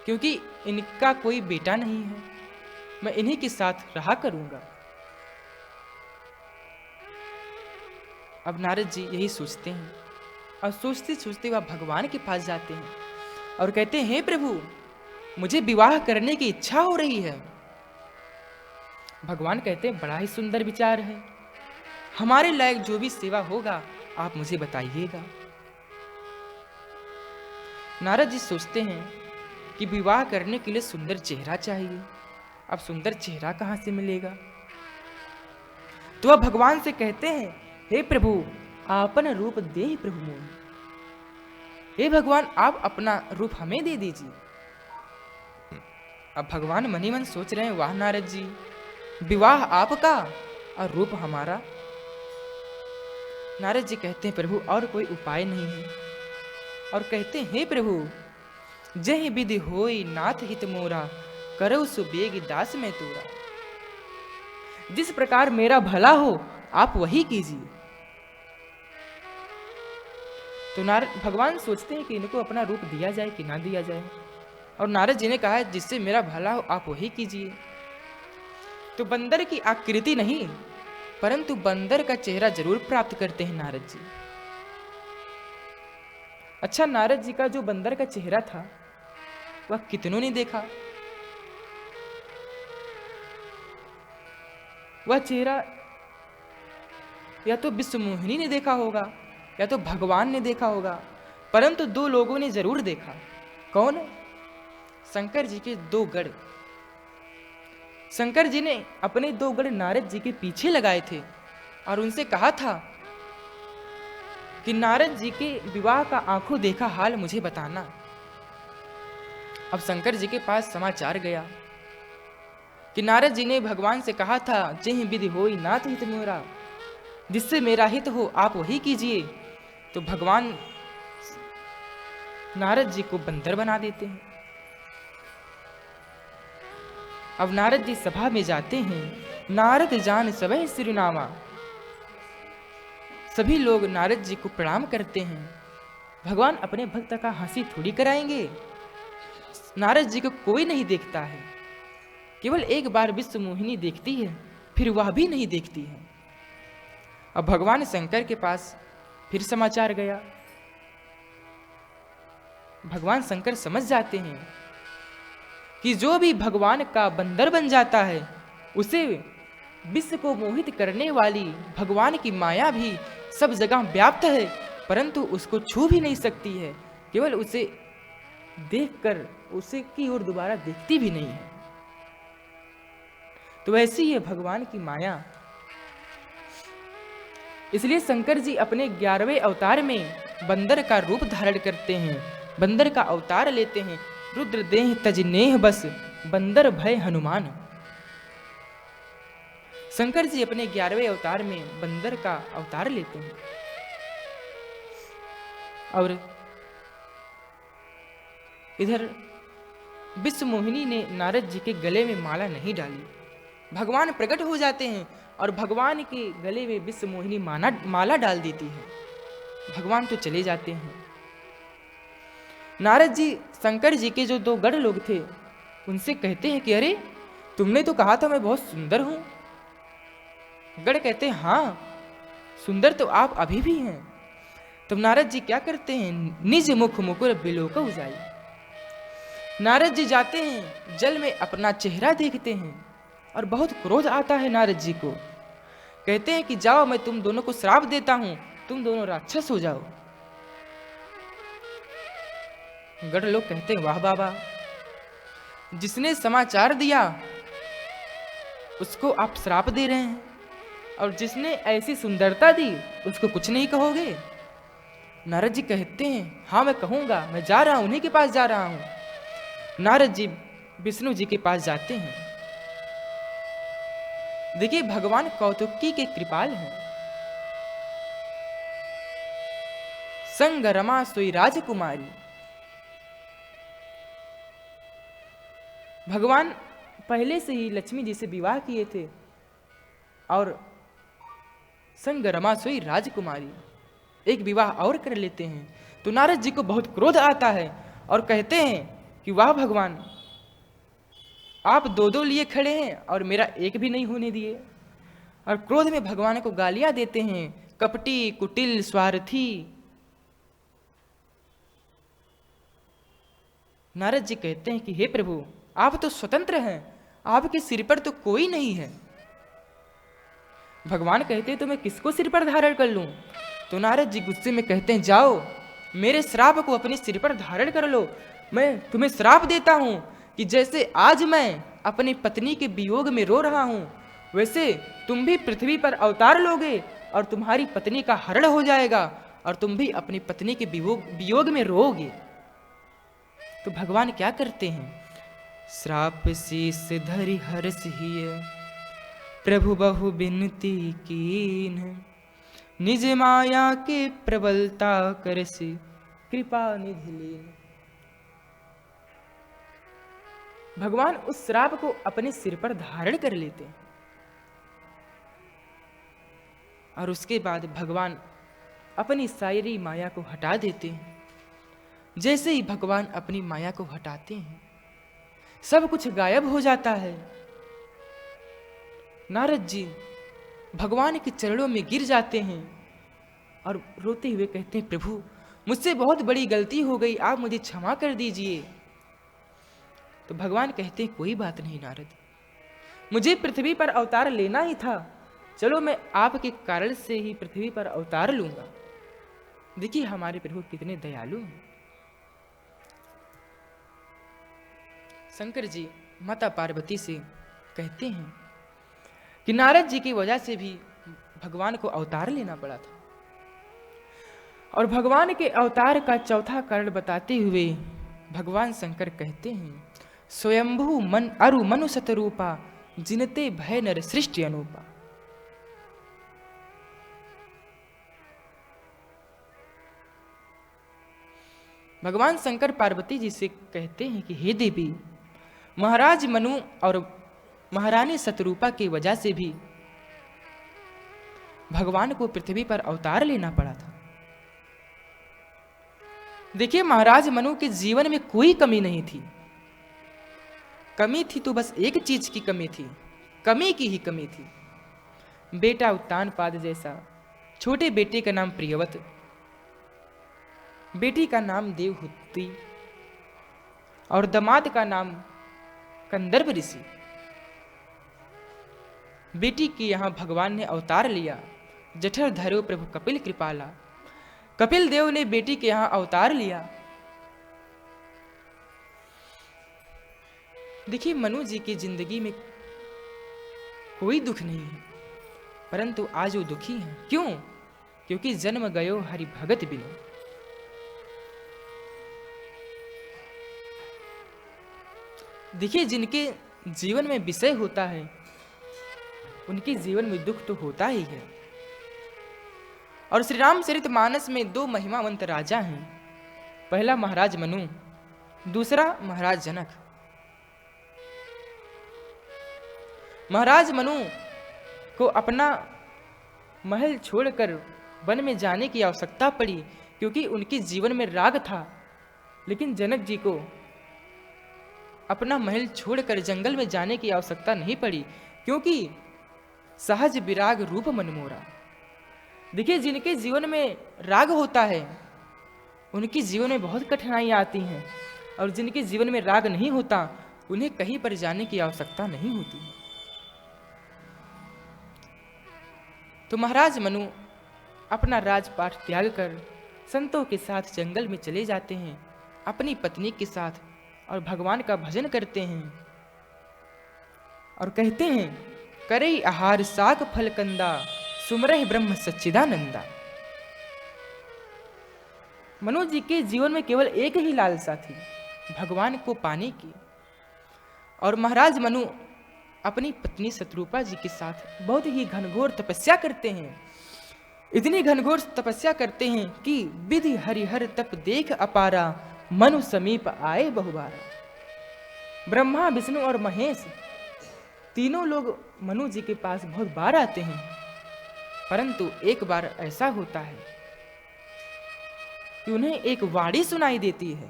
क्योंकि इनका कोई बेटा नहीं है, मैं इन्हीं के साथ रहा करूंगा। अब नारद जी यही सोचते हैं और सोचते सोचते वह भगवान के पास जाते हैं और कहते हैं, हे प्रभु मुझे विवाह करने की इच्छा हो रही है। भगवान कहते हैं, बड़ा ही सुंदर विचार है, हमारे लायक जो भी सेवा होगा आप मुझे बताइएगा। नारद जी सोचते हैं कि विवाह करने के लिए सुंदर चेहरा चाहिए। अब सुंदर चेहरा कहां से मिलेगा? तो वह भगवान से कहते हैं, हे प्रभु आपन रूप दे ही प्रभु मोहि। हे भगवान आप अपना रूप हमें दे दीजिए। अब भगवान मन ही मन सोच रहे हैं, वाह नारद जी, विवाह आपका और रूप हमारा। नारद जी कहते हैं, प्रभु और कोई उपाय नहीं है। और कहते हैं, हे प्रभु जय विधि होई नाथ हित मोरा, करो सुबेग दास में तोरा। जिस प्रकार मेरा भला हो आप वही कीजिए। तो भगवान सोचते हैं कि इनको अपना रूप दिया जाए कि ना दिया जाए। और नारद जी ने कहा है, जिससे मेरा भला हो आप वही कीजिए। तो बंदर की आकृति नहीं, परंतु बंदर का चेहरा जरूर प्राप्त करते हैं नारद जी। अच्छा, नारद जी का जो बंदर का चेहरा था वह कितनों ने देखा। वह चेहरा या तो विश्व मोहिनी ने देखा होगा या तो भगवान ने देखा होगा, परंतु दो लोगों ने जरूर देखा। कौन? शंकर जी के दो गढ़। शंकर जी ने अपने दो गढ़ नारद जी के पीछे लगाए थे और उनसे कहा था कि नारद जी के विवाह का आंखों देखा हाल मुझे बताना। अब शंकर जी के पास समाचार गया कि नारद जी ने भगवान से कहा था, जेहि विधि होई नाथ हित मोरा, जिससे मेरा हित हो आप वही कीजिए। तो भगवान नारद जी को बंदर बना देते हैं। अब नारद जी सभा में जाते हैं। नारद जान सबह सिरुनामा, सभी लोग नारद जी को प्रणाम करते हैं। भगवान अपने भक्त का हंसी थोड़ी कराएंगे। नारद जी को कोई नहीं देखता है, केवल एक बार विश्व मोहिनी देखती है, फिर वह भी नहीं देखती है। अब भगवान शंकर के पास फिर समाचार गया। भगवान शंकर समझ जाते हैं कि जो भी भगवान का बंदर बन जाता है, उसे विश्व को मोहित करने वाली भगवान की माया भी सब जगह व्याप्त है, परंतु उसको छू भी नहीं सकती है, केवल उसे देखकर उसे की ओर दोबारा देखती भी नहीं है। तो ऐसी ही है भगवान की माया। इसलिए शंकर जी अपने 11वें अवतार में बंदर का रूप धारण करते हैं, बंदर का अवतार लेते हैं। रुद्र देह तज नेह बस, बंदर भय हनुमान। शंकर जी अपने 11वें अवतार में बंदर का अवतार लेते हैं और इधर विश्व मोहिनी ने नारद जी के गले में माला नहीं डाली। भगवान प्रकट हो जाते हैं और भगवान के गले में विश्व मोहिनी माला डाल देती है। भगवान तो चले जाते हैं। नारद जी शंकर जी के जो दो गढ़ लोग थे उनसे कहते हैं कि अरे तुमने तो कहा था मैं बहुत सुंदर हूं। गढ़ कहते हैं हाँ सुंदर तो आप अभी भी हैं। तब नारद जी क्या करते हैं, निज मुख मुकुर बिलोक उजाई। नारद जी जाते हैं, जल में अपना चेहरा देखते हैं और बहुत क्रोध आता है नारद जी को। कहते हैं कि जाओ मैं तुम दोनों को श्राप देता हूं, तुम दोनों राक्षस हो जाओ। गढ़ लोग कहते हैं वाह बाबा, जिसने समाचार दिया उसको आप श्राप दे रहे हैं और जिसने ऐसी सुंदरता दी उसको कुछ नहीं कहोगे। नारद जी कहते हैं हाँ मैं कहूंगा, मैं जा रहा हूं, उन्हीं के पास जा रहा हूं। नारद जी विष्णु जी के पास जाते हैं। देखिए भगवान कौतुकी के कृपाल हैं। संग रमा सोई राजकुमारी। भगवान पहले से ही लक्ष्मी जी से विवाह किए थे और संग रमा सोई राजकुमारी एक विवाह और कर लेते हैं। तो नारद जी को बहुत क्रोध आता है और कहते हैं कि वाह भगवान, आप दो दो लिए खड़े हैं और मेरा एक भी नहीं होने दिए। और क्रोध में भगवान को गालियां देते हैं, कपटी कुटिल स्वार्थी। नारद जी कहते हैं कि हे प्रभु, आप तो स्वतंत्र हैं, आपके सिर पर तो कोई नहीं है। भगवान कहते हैं तो मैं किसको सिर पर धारण कर लूं। तो नारद जी गुस्से में कहते हैं जाओ मेरे श्राप को अपने सिर पर धारण कर लो। मैं तुम्हें श्राप देता हूं कि जैसे आज मैं अपनी पत्नी के वियोग में रो रहा हूं, वैसे तुम भी पृथ्वी पर अवतार लोगे और तुम्हारी पत्नी का हरण हो जाएगा और तुम भी अपनी पत्नी के वियोग में रोओगे। तो भगवान क्या करते हैं, श्राप शीस धरि हर्ष हिय, प्रभु बहु बिनती कीन, निज माया के प्रबलता करसि कृपा निधि लीन। भगवान उस श्राप को अपने सिर पर धारण कर लेते हैं और उसके बाद भगवान अपनी सारी माया को हटा देते हैं। जैसे ही भगवान अपनी माया को हटाते हैं सब कुछ गायब हो जाता है। नारद जी भगवान के चरणों में गिर जाते हैं और रोते हुए कहते हैं प्रभु मुझसे बहुत बड़ी गलती हो गई, आप मुझे क्षमा कर दीजिए। तो भगवान कहते हैं कोई बात नहीं नारद, मुझे पृथ्वी पर अवतार लेना ही था, चलो मैं आपके कारण से ही पृथ्वी पर अवतार लूंगा। देखिए हमारे प्रभु कितने दयालु हैं। शंकर जी माता पार्वती से कहते हैं कि नारद जी की वजह से भी भगवान को अवतार लेना पड़ा था, और भगवान के अवतार का चौथा कारण बताते हुए भगवान शंकर कहते हैं, स्वयंभू मन अरु मनु सतरूपा जिनते भय नर सृष्टि अनुपा। भगवान शंकर पार्वती जी से कहते हैं कि हे देवी, महाराज मनु और महारानी सतरूपा की वजह से भी भगवान को पृथ्वी पर अवतार लेना पड़ा था। देखिए महाराज मनु के जीवन में कोई कमी नहीं थी। कमी थी तो बस एक चीज की कमी थी, कमी की ही कमी थी। बेटा उत्तानपाद जैसा, छोटे बेटे का नाम प्रियवत, बेटी का नाम देवहूति और दामाद का नाम कंदर्प ऋषि। बेटी की यहां भगवान ने अवतार लिया। जठर धरो प्रभु कपिल कृपाला, कपिल देव ने बेटी के यहां अवतार लिया। देखिए मनु जी की जिंदगी में कोई दुख नहीं है, परंतु आज वो दुखी हैं। क्यों? क्योंकि जन्म गयो हरि भगत बिनु। देखिए जिनके जीवन में विषय होता है उनके जीवन में दुख तो होता ही है। और श्री रामचरितमानस में दो महिमावंत राजा हैं, पहला महाराज मनु, दूसरा महाराज जनक। महाराज मनु को अपना महल छोड़कर वन में जाने की आवश्यकता पड़ी क्योंकि उनके जीवन में राग था, लेकिन जनक जी को अपना महल छोड़कर जंगल में जाने की आवश्यकता नहीं पड़ी क्योंकि सहज विराग रूप मनमोरा। देखिए जिनके जीवन में राग होता है उनके जीवन में बहुत कठिनाइयां आती हैं, और जिनके जीवन में राग नहीं होता उन्हें कहीं पर जाने की आवश्यकता नहीं होती। तो महाराज मनु अपना राजपाट त्याग कर संतों के साथ जंगल में चले जाते हैं अपनी पत्नी के साथ, और भगवान का भजन करते हैं और कहते हैं, करे आहार साग फल कंदा सुमरह ब्रह्म सच्चिदानंदा। मनु जी के जीवन में केवल एक ही लालसा थी, भगवान को पाने की। और महाराज मनु अपनी पत्नी शत्रुपा जी के साथ बहुत ही घनघोर तपस्या करते हैं। इतनी घनघोर तपस्या करते हैं कि विधि हरिहर तप देख अपारा मनु समीप आए बहुबारा। ब्रह्मा विष्णु और महेश तीनों लोग मनु जी के पास बहुत बार आते हैं, परंतु एक बार ऐसा होता है कि उन्हें एक वाणी सुनाई देती है,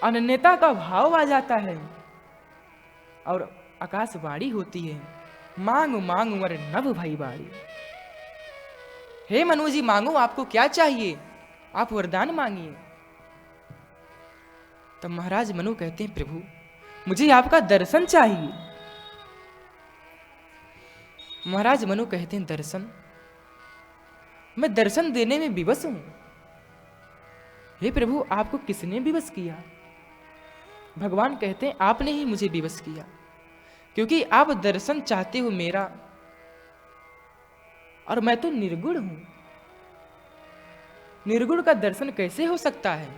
अनन्यता का भाव आ जाता है और आकाशवाणी होती है, मांग मांग वर नभ भई बाड़ी। हे मनु जी मांगो, आपको क्या चाहिए, आप वरदान मांगिए। तब महाराज मनु कहते हैं, प्रभु मुझे आपका दर्शन चाहिए। महाराज मनु कहते हैं, दर्शन? मैं दर्शन देने में विवश हूं। हे प्रभु आपको किसने विवश किया? भगवान कहते हैं, आपने ही मुझे विवश किया, क्योंकि आप दर्शन चाहते हो मेरा, और मैं तो निर्गुण हूं। निर्गुण का दर्शन कैसे हो सकता है?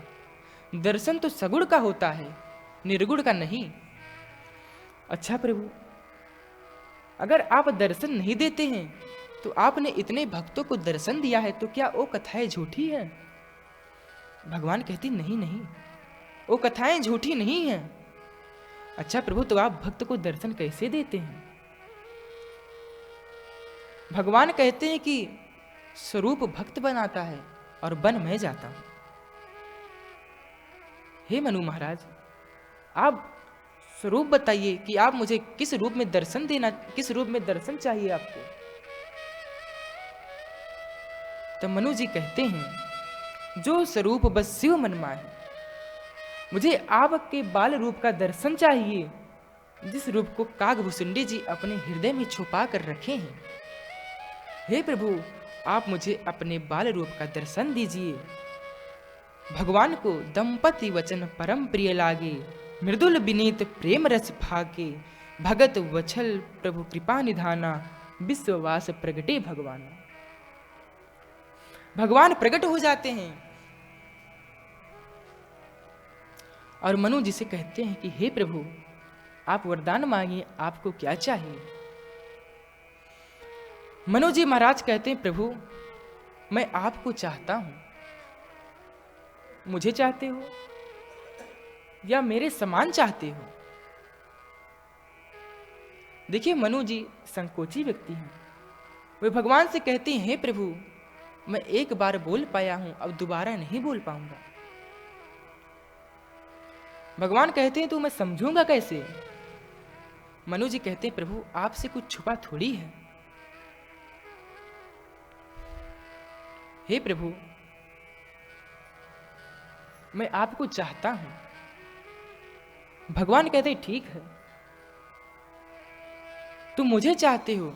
दर्शन तो सगुण का होता है, निर्गुण का नहीं। अच्छा प्रभु, अगर आप दर्शन नहीं देते हैं तो आपने इतने भक्तों को दर्शन दिया है, तो क्या वो कथाएं झूठी हैं? भगवान कहती नहीं नहीं, वो कथाएं झूठी नहीं हैं। अच्छा प्रभु, तो आप भक्त को दर्शन कैसे देते हैं? भगवान कहते हैं कि स्वरूप भक्त बनाता है और बन मैं जाता हूं। हे मनु महाराज, आप स्वरूप बताइए कि आप मुझे किस रूप में दर्शन देना, किस रूप में दर्शन चाहिए आपको? तो मनु जी कहते हैं, जो स्वरूप बस शिव मनमा है, मुझे आपके बाल रूप का दर्शन चाहिए, जिस रूप को कागभूषुंडी जी अपने हृदय में छुपा कर रखे हैं। हे प्रभु, आप मुझे अपने बाल रूप का दर्शन दीजिए। भगवान को दंपति वचन परम प्रिय लागे, मृदुल विनीत प्रेम रस भागे, भगत वछल प्रभु कृपा निधाना, विश्ववास प्रगटे भगवान। भगवान प्रकट हो जाते हैं और मनु जिसे कहते हैं कि हे प्रभु, आप वरदान मांगिए, आपको क्या चाहिए। मनु जी महाराज कहते हैं, प्रभु मैं आपको चाहता हूं। मुझे चाहते हो या मेरे समान चाहते हो? देखिए मनु जी संकोची व्यक्ति हैं। वे भगवान से कहते हैं, हे प्रभु मैं एक बार बोल पाया हूं, अब दोबारा नहीं बोल पाऊंगा। भगवान कहते हैं तो मैं समझूंगा कैसे? मनु जी कहते हैं, प्रभु आपसे कुछ छुपा थोड़ी है। हे प्रभु मैं आपको चाहता हूं। भगवान कहते हैं, ठीक है तुम मुझे चाहते हो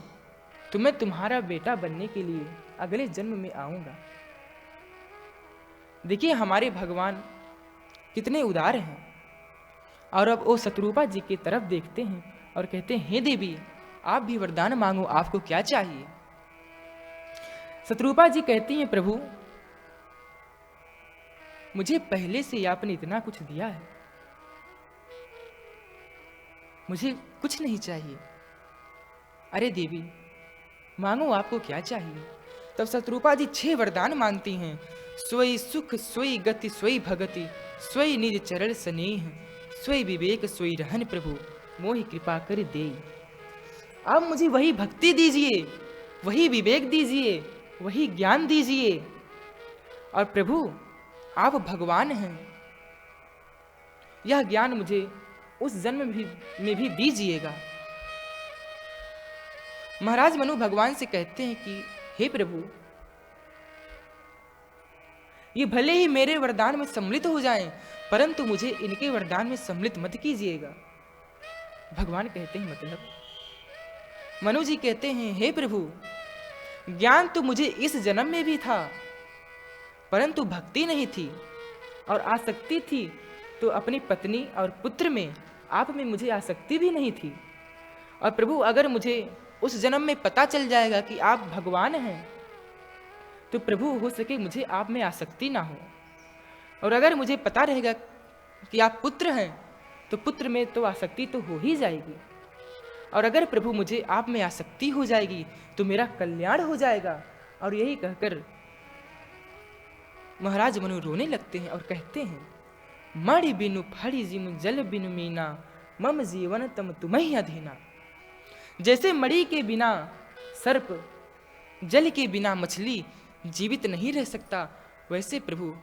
तो मैं तुम्हारा बेटा बनने के लिए अगले जन्म में आऊंगा। देखिए हमारे भगवान कितने उदार हैं। और अब वो शत्रुपा जी की तरफ देखते हैं और कहते हैं, हे देवी आप भी वरदान मांगो, आपको क्या चाहिए? शत्रुपा जी कहती हैं, प्रभु मुझे पहले से आपने इतना कुछ दिया है, मुझे कुछ नहीं चाहिए। अरे देवी मांगो, आपको क्या चाहिए? तब शत्रुपा जी 6 वरदान मांगती हैं। स्वई सुख स्वई गति स्वई भगति, स्वई निज चरण स्नेह, स्वई विवेक स्वई रहन प्रभु, मोहि कृपा कर दे। आप मुझे वही भक्ति दीजिए, वही विवेक दीजिए, वही ज्ञान दीजिए। और प्रभु आप भगवान हैं, यह ज्ञान मुझे उस जन्म में भी दीजिएगा। महाराज मनु भगवान से कहते हैं कि हे प्रभु ये भले ही मेरे वरदान में सम्मिलित हो जाएं, परंतु मुझे इनके वरदान में सम्मिलित मत कीजिएगा। भगवान कहते हैं मतलब? मनु जी कहते हैं, हे प्रभु ज्ञान तो मुझे इस जन्म में भी था, परंतु भक्ति नहीं थी, और आसक्ति थी तो अपनी पत्नी और पुत्र में, आप में मुझे आसक्ति भी नहीं थी। और प्रभु अगर मुझे उस जन्म में पता चल जाएगा कि आप भगवान हैं, तो प्रभु हो सके मुझे आप में आसक्ति ना हो। और अगर मुझे पता रहेगा कि आप पुत्र हैं, तो पुत्र में तो आसक्ति तो हो ही जाएगी। और अगर प्रभु मुझे आप में आसक्ति हो जाएगी तो मेरा कल्याण हो जाएगा। और यही कहकर महाराज मनु रोने लगते हैं और कहते हैं, मणि बिनु फड़ी जिम जल बिनु मीना, मम जीवन तम तुम्हें अधीना। जैसे मणि के बिना सर्प, जल के बिना मछली जीवित नहीं रह सकता, वैसे प्रभु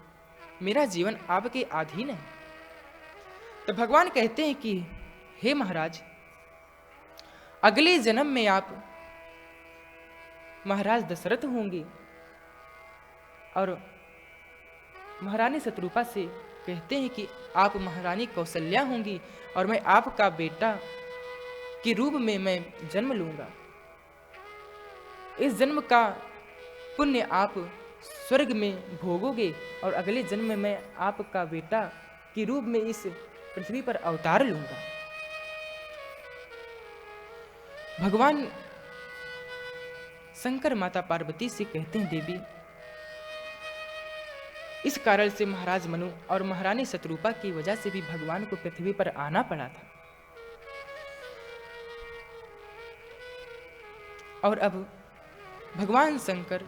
मेरा जीवन आपके अधीन है। तो भगवान कहते हैं कि हे महाराज अगले जन्म में आप महाराज दशरथ होंगे। और महारानी शत्रुपा से कहते हैं कि आप महारानी कौशल्या होंगी और मैं आपका बेटा के रूप में मैं जन्म लूंगा। इस जन्म का पुण्य आप स्वर्ग में भोगोगे और अगले जन्म में मैं आपका बेटा के रूप में इस पृथ्वी पर अवतार लूंगा। भगवान शंकर माता पार्वती से कहते हैं, देवी इस कारण से महाराज मनु और महारानी शत्रुपा की वजह से भी भगवान को पृथ्वी पर आना पड़ा था। और अब भगवान शंकर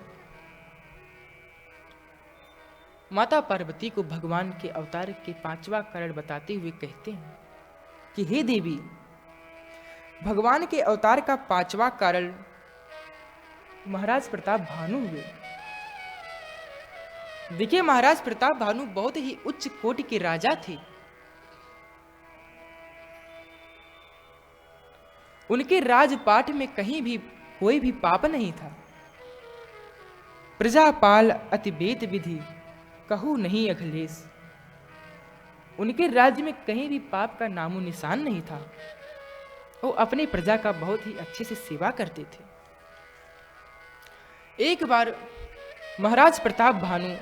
माता पार्वती को भगवान के अवतार के 5वां कारण बताते हुए कहते हैं कि हे देवी भगवान के अवतार का 5वां कारण महाराज प्रताप भानु हुए। देखिए महाराज प्रताप भानु बहुत ही उच्च कोटि के राजा थे। उनके राजपाट में कहीं भी कोई भी पाप नहीं था। प्रजापाल अति वेद विधि कहू नहीं अखिलेश। उनके राज्य में कहीं भी पाप का नामो निशान नहीं था। वो अपनी प्रजा का बहुत ही अच्छे से सेवा करते थे। एक बार महाराज प्रताप भानु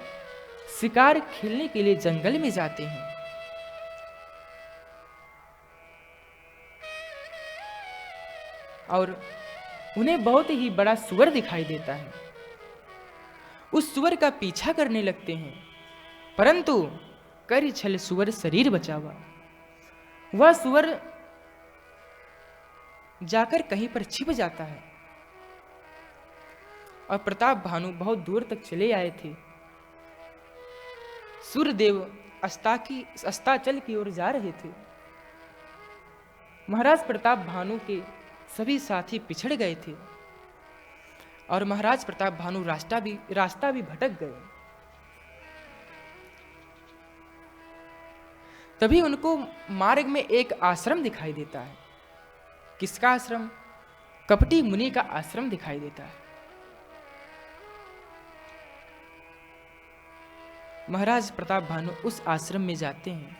शिकार खेलने के लिए जंगल में जाते हैं। और उन्हें बहुत ही बड़ा सुअर दिखाई देता है। उस सुअर का पीछा करने लगते हैं, परंतु कर छल सुअर शरीर बचावा। वह सुअर जाकर कहीं पर छिप जाता है और प्रताप भानु बहुत दूर तक चले आए थे। सूर्यदेव अस्ताचल की ओर जा रहे थे। महाराज प्रताप भानु के सभी साथी पिछड़ गए थे और महाराज प्रताप भानु रास्ता भी भटक गए। तभी उनको मार्ग में एक आश्रम दिखाई देता है। किसका आश्रम? कपटी मुनि का आश्रम दिखाई देता है। महाराज प्रताप भानु उस आश्रम में जाते हैं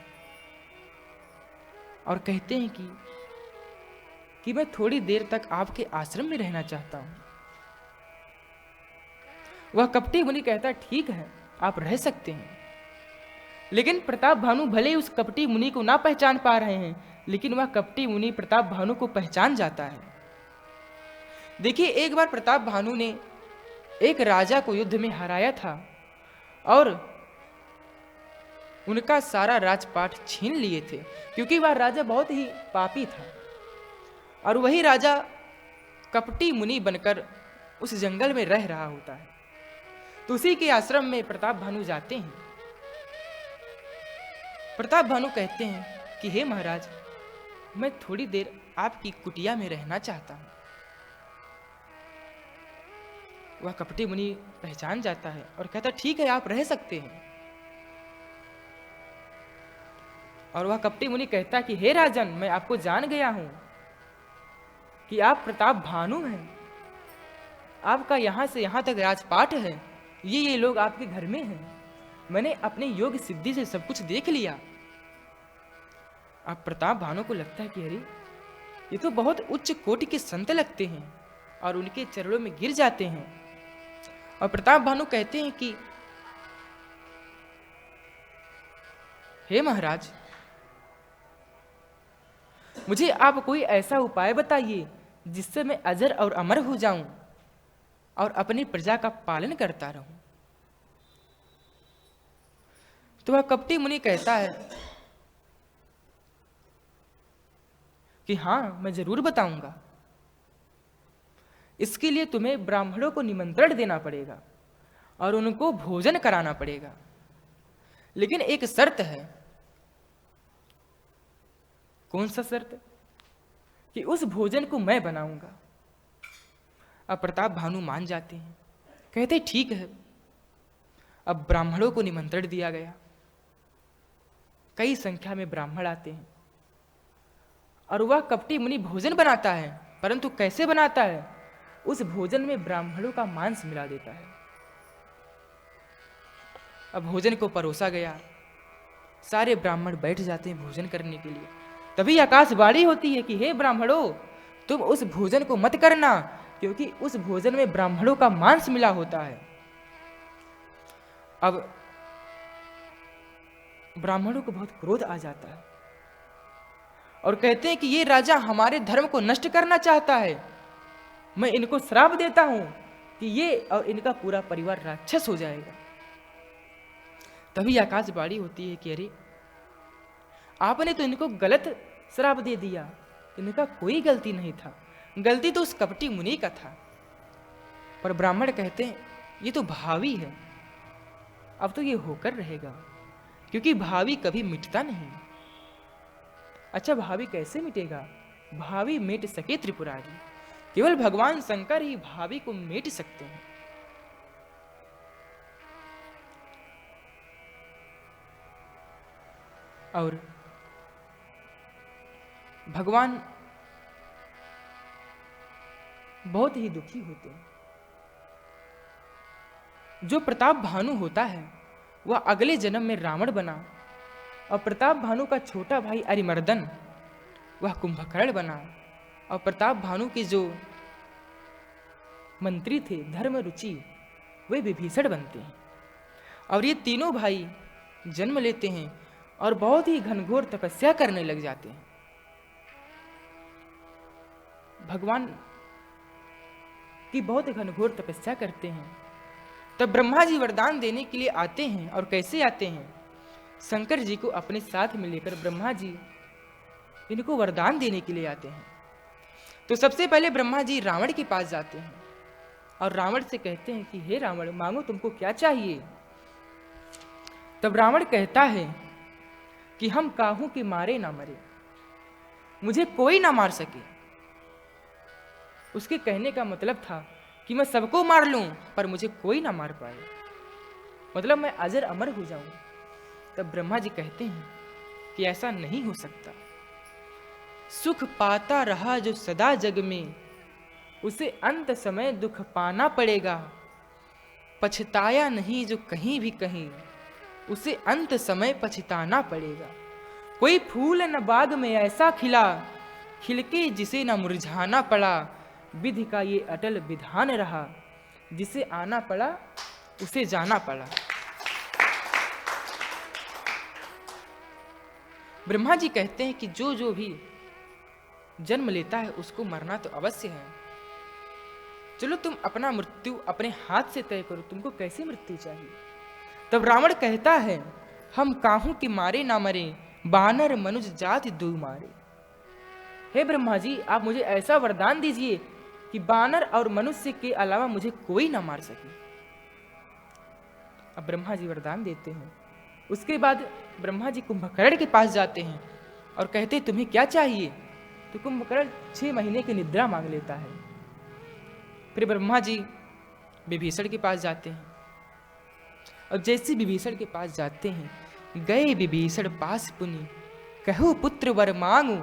और कहते हैं कि मैं थोड़ी देर तक आपके आश्रम में रहना चाहता हूं। वह कपटी मुनि कहता, ठीक है, आप रह सकते हैं। लेकिन प्रताप भानु भले उस कपटी मुनि को ना पहचान पा रहे हैं, लेकिन वह कपटी मुनि प्रताप भानु को पहचान जाता है। देखिए, एक बार प्रताप भानु ने एक राजा को युद्ध में हराया था और उनका सारा राजपाट छीन लिए थे, क्योंकि वह राजा बहुत ही पापी था। और वही राजा कपटी मुनि बनकर उस जंगल में रह रहा होता है। तो उसी के आश्रम में प्रताप भानु जाते हैं। प्रताप भानु कहते हैं कि हे महाराज, मैं थोड़ी देर आपकी कुटिया में रहना चाहता हूं। वह कपटी मुनि पहचान जाता है और कहता, ठीक है, आप रह सकते हैं। और वह कपटी मुनि कहता कि हे राजन, मैं आपको जान गया हूं कि आप प्रताप भानु हैं। आपका यहां से यहां तक राजपाट है। ये लोग आपके घर में हैं। मैंने अपने योग सिद्धि से सब कुछ देख लिया। अब प्रताप भानु को लगता है कि अरे, ये तो बहुत उच्च कोटि के संत लगते हैं, और उनके चरणों में गिर जाते हैं। और प्रताप भानु कहते हैं कि हे महाराज, मुझे आप कोई ऐसा उपाय बताइए जिससे मैं अजर और अमर हो जाऊं और अपनी प्रजा का पालन करता रहूं। तो वह कपटी मुनि कहता है कि हाँ, मैं जरूर बताऊंगा। इसके लिए तुम्हें ब्राह्मणों को निमंत्रण देना पड़ेगा और उनको भोजन कराना पड़ेगा। लेकिन एक शर्त है। कौन सा शर्त? कि उस भोजन को मैं बनाऊंगा। अब प्रताप भानु मान जाते हैं, कहते ठीक है। अब ब्राह्मणों को निमंत्रण दिया गया। कई संख्या में ब्राह्मण आते हैं और वह कपटी मुनि भोजन बनाता है, परंतु कैसे बनाता है? उस भोजन में ब्राह्मणों का मांस मिला देता है। अब भोजन को परोसा गया। सारे ब्राह्मण बैठ जाते हैं भोजन करने के लिए। तभी आकाशवाणी होती है कि हे ब्राह्मणों, तुम उस भोजन को मत करना, क्योंकि उस भोजन में ब्राह्मणों का मांस मिला होता है। अब ब्राह्मणों को बहुत क्रोध आ जाता है और कहते हैं कि ये राजा हमारे धर्म को नष्ट करना चाहता है। मैं इनको श्राप देता हूं कि ये और इनका पूरा परिवार राक्षस हो जाएगा। तभी आकाशवाणी होती है कि अरे, आपने तो इनको गलत श्राप दे दिया। इनका कोई गलती नहीं था, गलती तो उस कपटी मुनि का था। पर ब्राह्मण कहते हैं ये तो भावी है, अब तो ये होकर रहेगा, क्योंकि भावी कभी मिटता नहीं। अच्छा, भावी कैसे मिटेगा? भावी मिट सके त्रिपुरारी। केवल भगवान शंकर ही भावी को मिट सकते हैं। और भगवान बहुत ही दुखी होते हैं। जो प्रताप भानु होता है वह अगले जन्म में रावण बना, और प्रताप भानु का छोटा भाई अरिमर्दन वह कुंभकर्ण बना, और प्रताप भानु के जो मंत्री थे धर्म रुचि, वे विभीषण बनते हैं। और ये तीनों भाई जन्म लेते हैं और बहुत ही घनघोर तपस्या करने लग जाते हैं। भगवान की बहुत घनघोर तपस्या करते हैं। तब ब्रह्मा जी वरदान देने के लिए आते हैं। और कैसे आते हैं? शंकर जी को अपने साथ में लेकर ब्रह्मा जी इनको वरदान देने के लिए आते हैं। तो सबसे पहले ब्रह्मा जी रावण के पास जाते हैं और रावण से कहते हैं कि हे रावण, मांगो तुमको क्या चाहिए। तब रावण कहता है कि हम काहू के मारे ना मरे, मुझे कोई ना मार सके। उसके कहने का मतलब था कि मैं सबको मार लूं पर मुझे कोई ना मार पाए, मतलब मैं अजर अमर हो जाऊं। तब ब्रह्मा जी कहते हैं कि ऐसा नहीं हो सकता। सुख पाता रहा जो सदा जग में, उसे अंत समय दुख पाना पड़ेगा। पछताया नहीं जो कहीं भी कहीं, उसे अंत समय पछताना पड़ेगा। कोई फूल न बाग में ऐसा खिला, खिलके जिसे न मुरझाना पड़ा। विधि का ये अटल विधान रहा, जिसे आना पड़ा उसे जाना पड़ा। ब्रह्मा जी कहते हैं कि जो जो भी जन्म लेता है उसको मरना तो अवश्य है। चलो तुम अपना मृत्यु अपने हाथ से तय करो, तुमको कैसी मृत्यु चाहिए। तब रावण कहता है हम काहू के मारे ना मरे, बानर मनुज जाति दो मारे। हे ब्रह्मा जी, आप मुझे ऐसा वरदान दीजिए कि बानर और मनुष्य के अलावा मुझे कोई ना मार सके। अब ब्रह्मा जी वरदान देते हैं। उसके बाद ब्रह्मा जी कुंभकर्ण के पास जाते हैं और कहते तुम्हें क्या चाहिए। तो कुंभकर्ण 6 महीने की निद्रा मांग लेता है। फिर ब्रह्मा जी विभीषण के पास जाते हैं और जैसे विभीषण के पास जाते हैं, गए विभीषण पास पुनि, कहो पुत्र वर मांगू,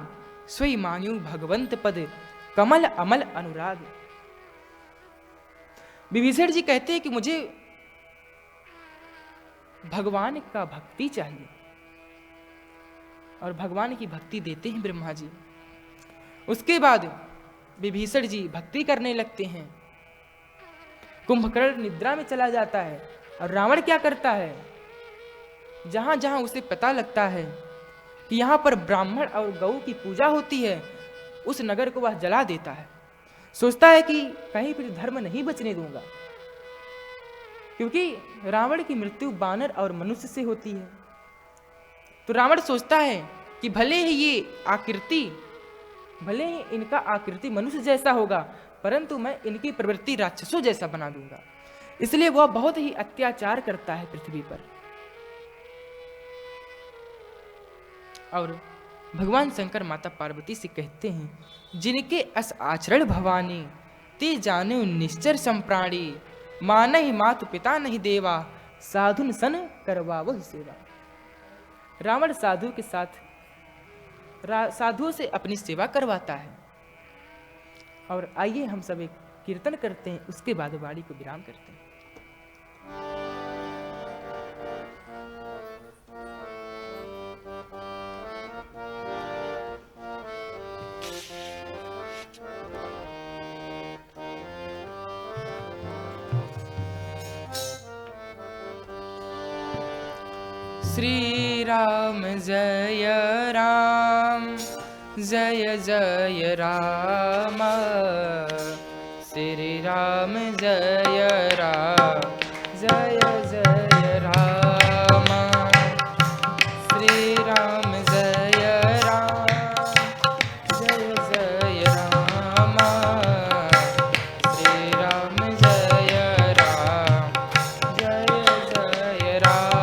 सोई मांगू भगवंत पद, कमल अमल अनुराग। विभीषण जी कहते हैं कि मुझे भगवान का भक्ति चाहिए। और भगवान की भक्ति देते हैं ब्रह्मा जी। उसके बाद विभीषण जी भक्ति करने लगते हैं। कुंभकर्ण निद्रा में चला जाता है और रावण क्या करता है, जहां जहां उसे पता लगता है कि यहां पर ब्राह्मण और गौ की पूजा होती है, उस नगर को वह जला देता है। सोचता है कि कहीं फिर धर्म नहीं बचने दूंगा, क्योंकि रावण की मृत्यु बानर और मनुष्य से होती है। तो रावण सोचता है कि भले ही इनका आकृति मनुष्य जैसा होगा, परंतु मैं इनकी प्रवृत्ति राक्षसों जैसा बना दूंगा। इसलिए वह बहुत ही अत्याचार करता है पृथ्वी पर। और भगवान शंकर माता पार्वती से कहते हैं जिनके अस आचरण भवानी, ते जाने निश्चर संप्राणी। मानहि मातु पिता नहीं देवा, साधुन सन करवावो सेवा। रावण साधु के साथ साधुओं से अपनी सेवा करवाता है। और आइए हम सब एक कीर्तन करते हैं, उसके बाद वाणी को विराम करते हैं। श्री राम जय राम, जय जय राम। श्री राम जय राम, जय जय राम। श्री राम जय राम, जय जय राम। श्री राम जय राम, जय जय राम।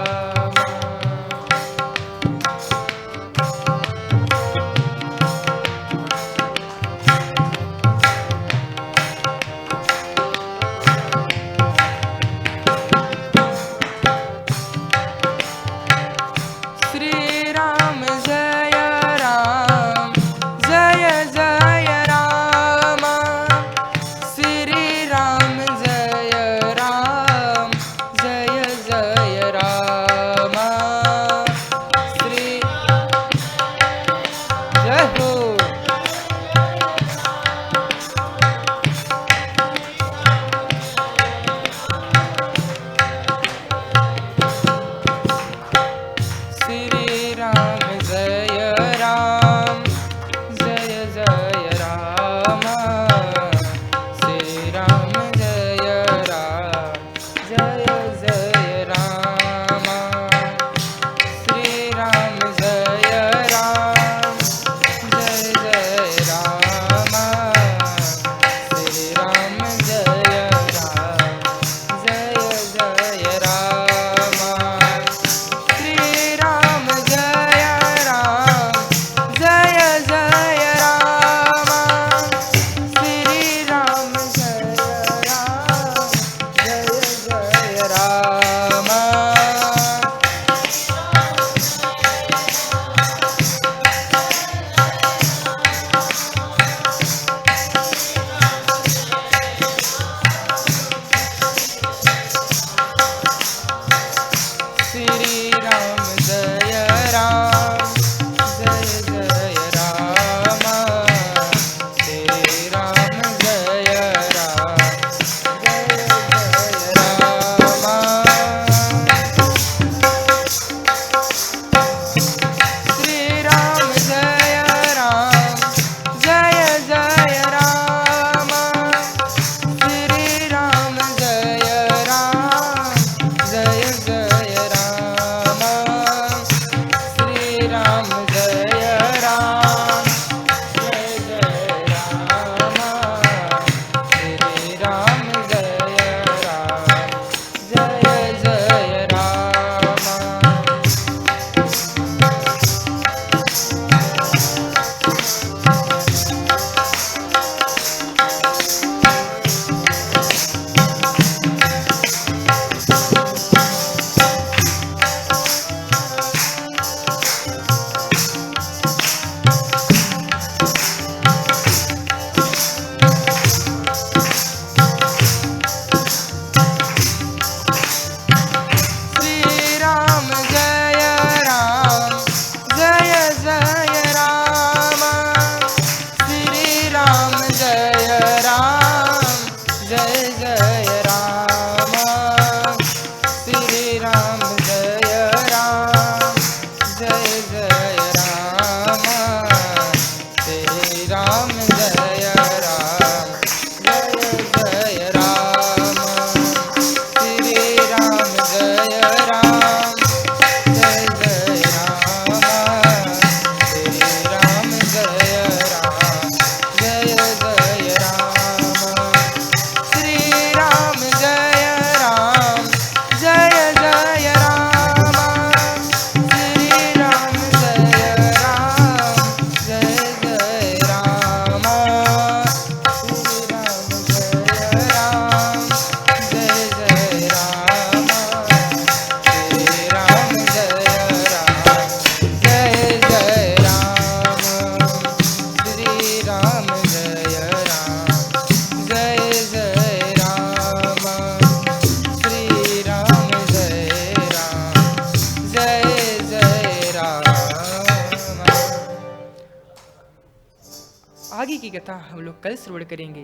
आगे की कथा हम लोग कल श्रवण करेंगे।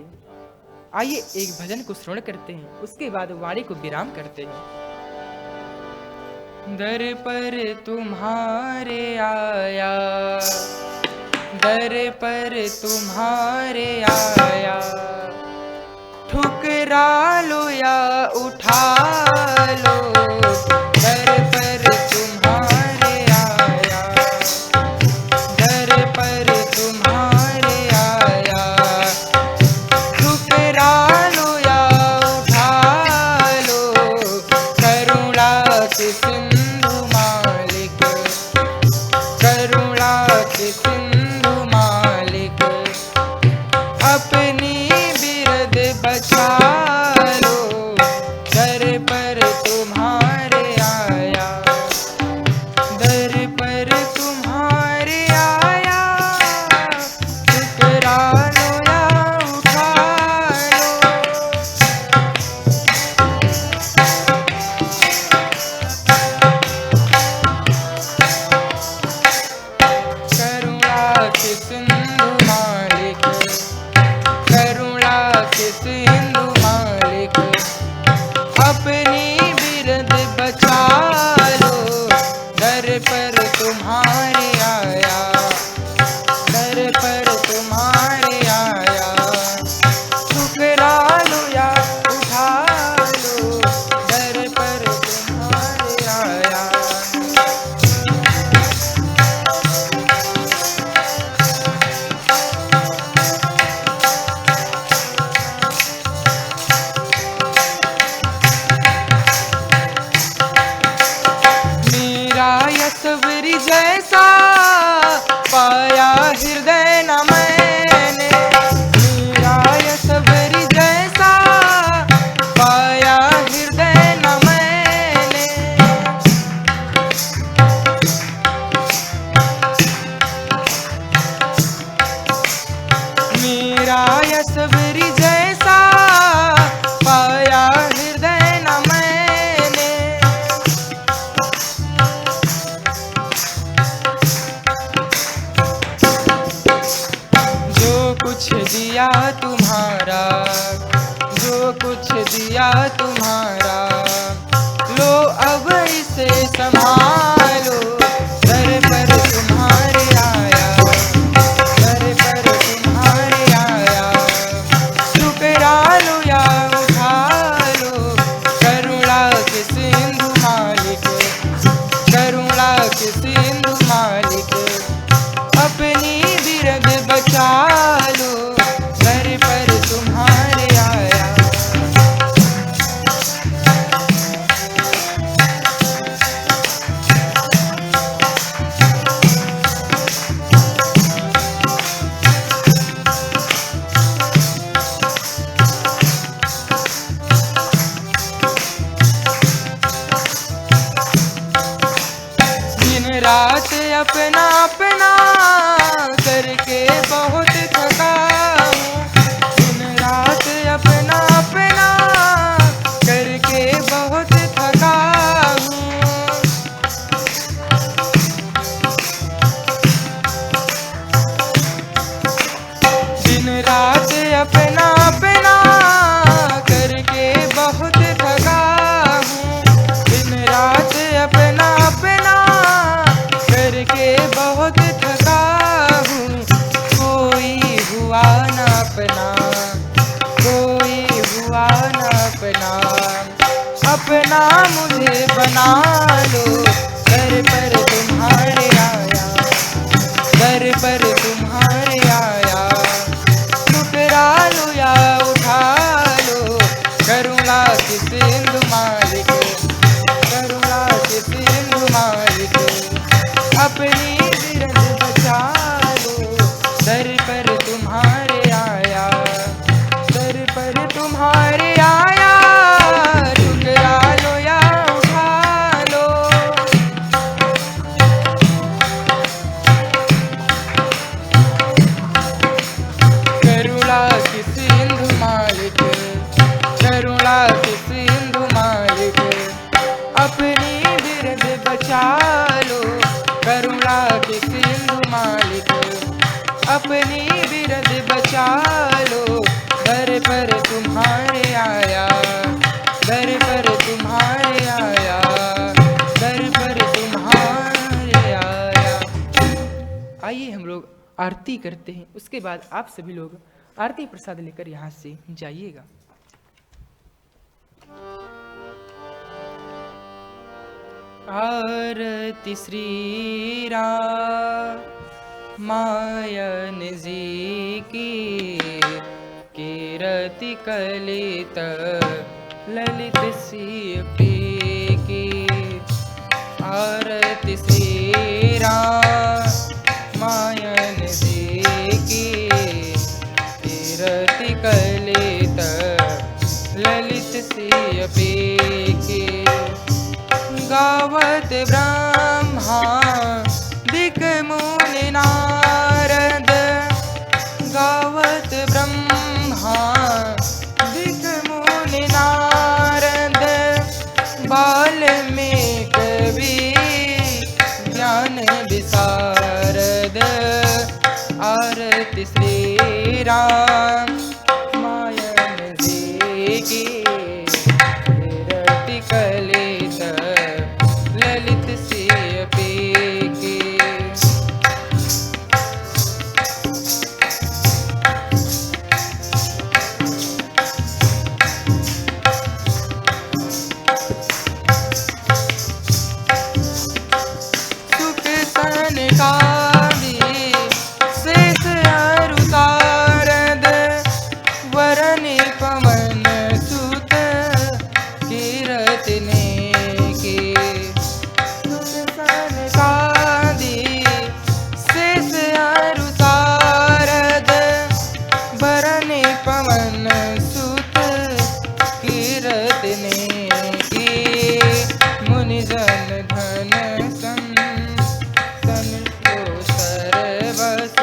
आइए एक भजन को श्रवण करते हैं, उसके बाद वाणी को विराम करते हैं। दर पर तुम्हारे आया, दर पर तुम्हारे आया, ठुकरा लो या उठा लो, दर पर तुम्हारे आया, दर पर तुम्हारे आया, ठुकरा लो या उठा लो, करुणा के सिंधु मालिक, करुणा के सिंधु मालिक, अपनी बिरद बचा लो, दर पर तुम्हारे आया, दर पर तुम्हारे आया, ठुकरा लो या उठा लो। करुणा के सिंधु मालिक, करुणा के सिंधु मालिक, अपनी बिरद बचा लो, दर पर तुम्हारे आया, दर पर तुम्हारे आया, ठुकरा लो या उठा लो, दर पर तुम्हारे आया। मेरा यसवरी जैसा पाया हृदय न मैंने, मेरा यसवरी जैसा पाया हृदय न मैंने, मेरा यसवरी जैसा पाया हृदय न मैंने, जो कुछ दिया तुम्हारा, जो कुछ दिया तुम्हारा, लो अब इसे संभालो, दर पर तुम्हारे आया, दर पर तुम्हारे आया, ठुकरा लो या उठा लो, करुणा के सिंधु मालिक, करुणा के सिंधु मालिक, अपनी बिरद बचा लो, दर पर तुम्हारे आया, मुझे बना लो, दर पर तुम्हारे आया, दर पर तुम्हारे आया। ठुकरा लो या उठा लो, करुणा की सिंधु मालिक, करुणा की सिंधु मालिक। अपनी बिरद बचा लो, दर पर तुम्हारे आया, दर पर तुम्हारे आया। ठुकरा लो या उठा लो, करुणा की सिंधु मालिक, करुणा की सिंधु मालिक। अपनी बिरद बचा लो, करुणा की सिंधु मालिक। अपनी बिरद बचा लो, दर पर तुम्हारे आया, दर पर तुम्हारे आया, दर पर तुम्हारे आया। आइए हम लोग आरती करते हैं, उसके बाद आप सभी लोग आरती प्रसाद लेकर यहाँ से जाइएगा। आरती श्री रामायण जी की, कीरति कलित ललित सीपी की। आरती श्री रामायण जी की, कीरति कलित ललित सीपी की। गावत ब्रह्मा दिक मुनि नारद, गावत ब्रह्मा दिक मुनि नारद। वाल्मीकि ज्ञान विशारद। आरती श्री रामायण जी की, कीरति कलित ललित सीपी की। सुख सनकादि शेष अरु शारद, वरन पवन सुत कीरति ने की। सुख सनकादि शेष अरु शारद, वरन पवन सुत कीरति ने की। मुनि जन धन सन को सर्वस,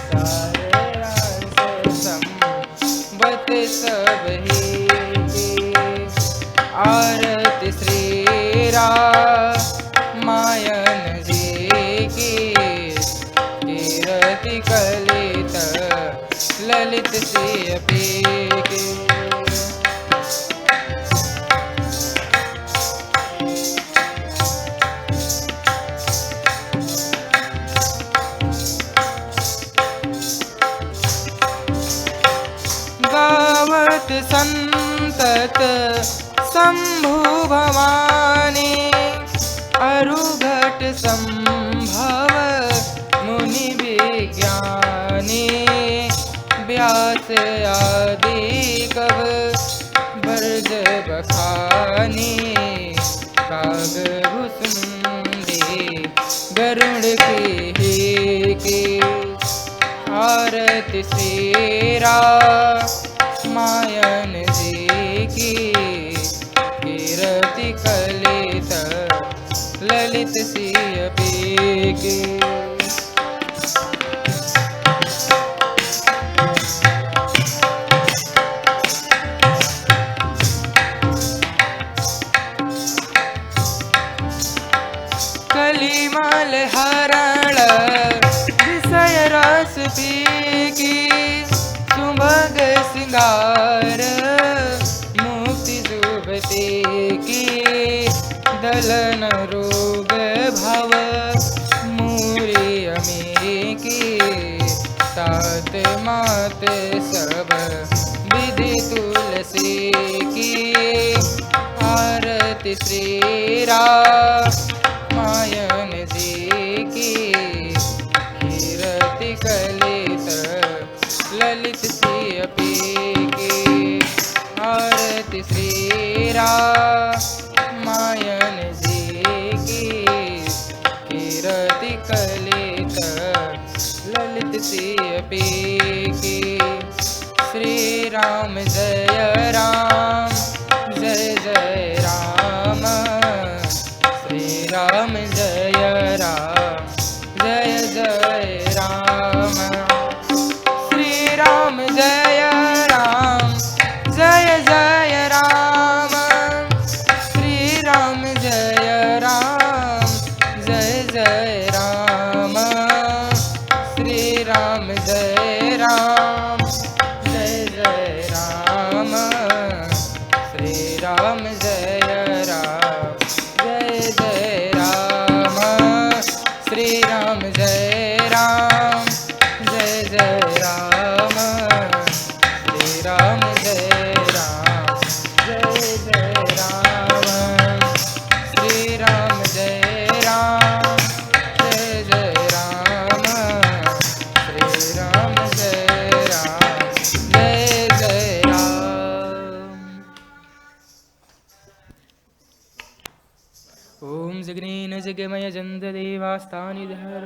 सारे अंश संबत सब ही की। आरती श्री रामायण जी की, कीरति कलित ललित सीपी की। गावत संतत शंभु भवानी, अरुघट संभव मुनि विज्ञानी। व्यास आदि कव भरज बखानी, काग भुसुंडी गरुड़ की। आरती श्री रामायण जी की, कीरति कलित ललित सीपी की। कलिमल हरण विषय रस पी की। सुभग सिंगार मुक्ति जुबती की। दलन रोग भव मूरी अमी की। तात मात सब विधि तुलसी की। आरती श्री रामायण जी की कीर्ति कलित ललित सियपी की आरती श्री रामायण जी की कीर्ति कलित ललित सियपी की श्री राम जय राम जय जय राम श्री राम जय राम जय जय राम श्री राम जय राम जय जय राम श्री राम जय राम जय जय राम श्री राम जय राम जय जय राम श्री राम जय राम जय जय राम श्री राम जय राम जय जय राम श्री राम जय राम जय जय राम श्री राम जय राम जय जय राम श्री राम जय राम जय जय राम। ओम जगनेन जगमय जन्त देवास्तानि धर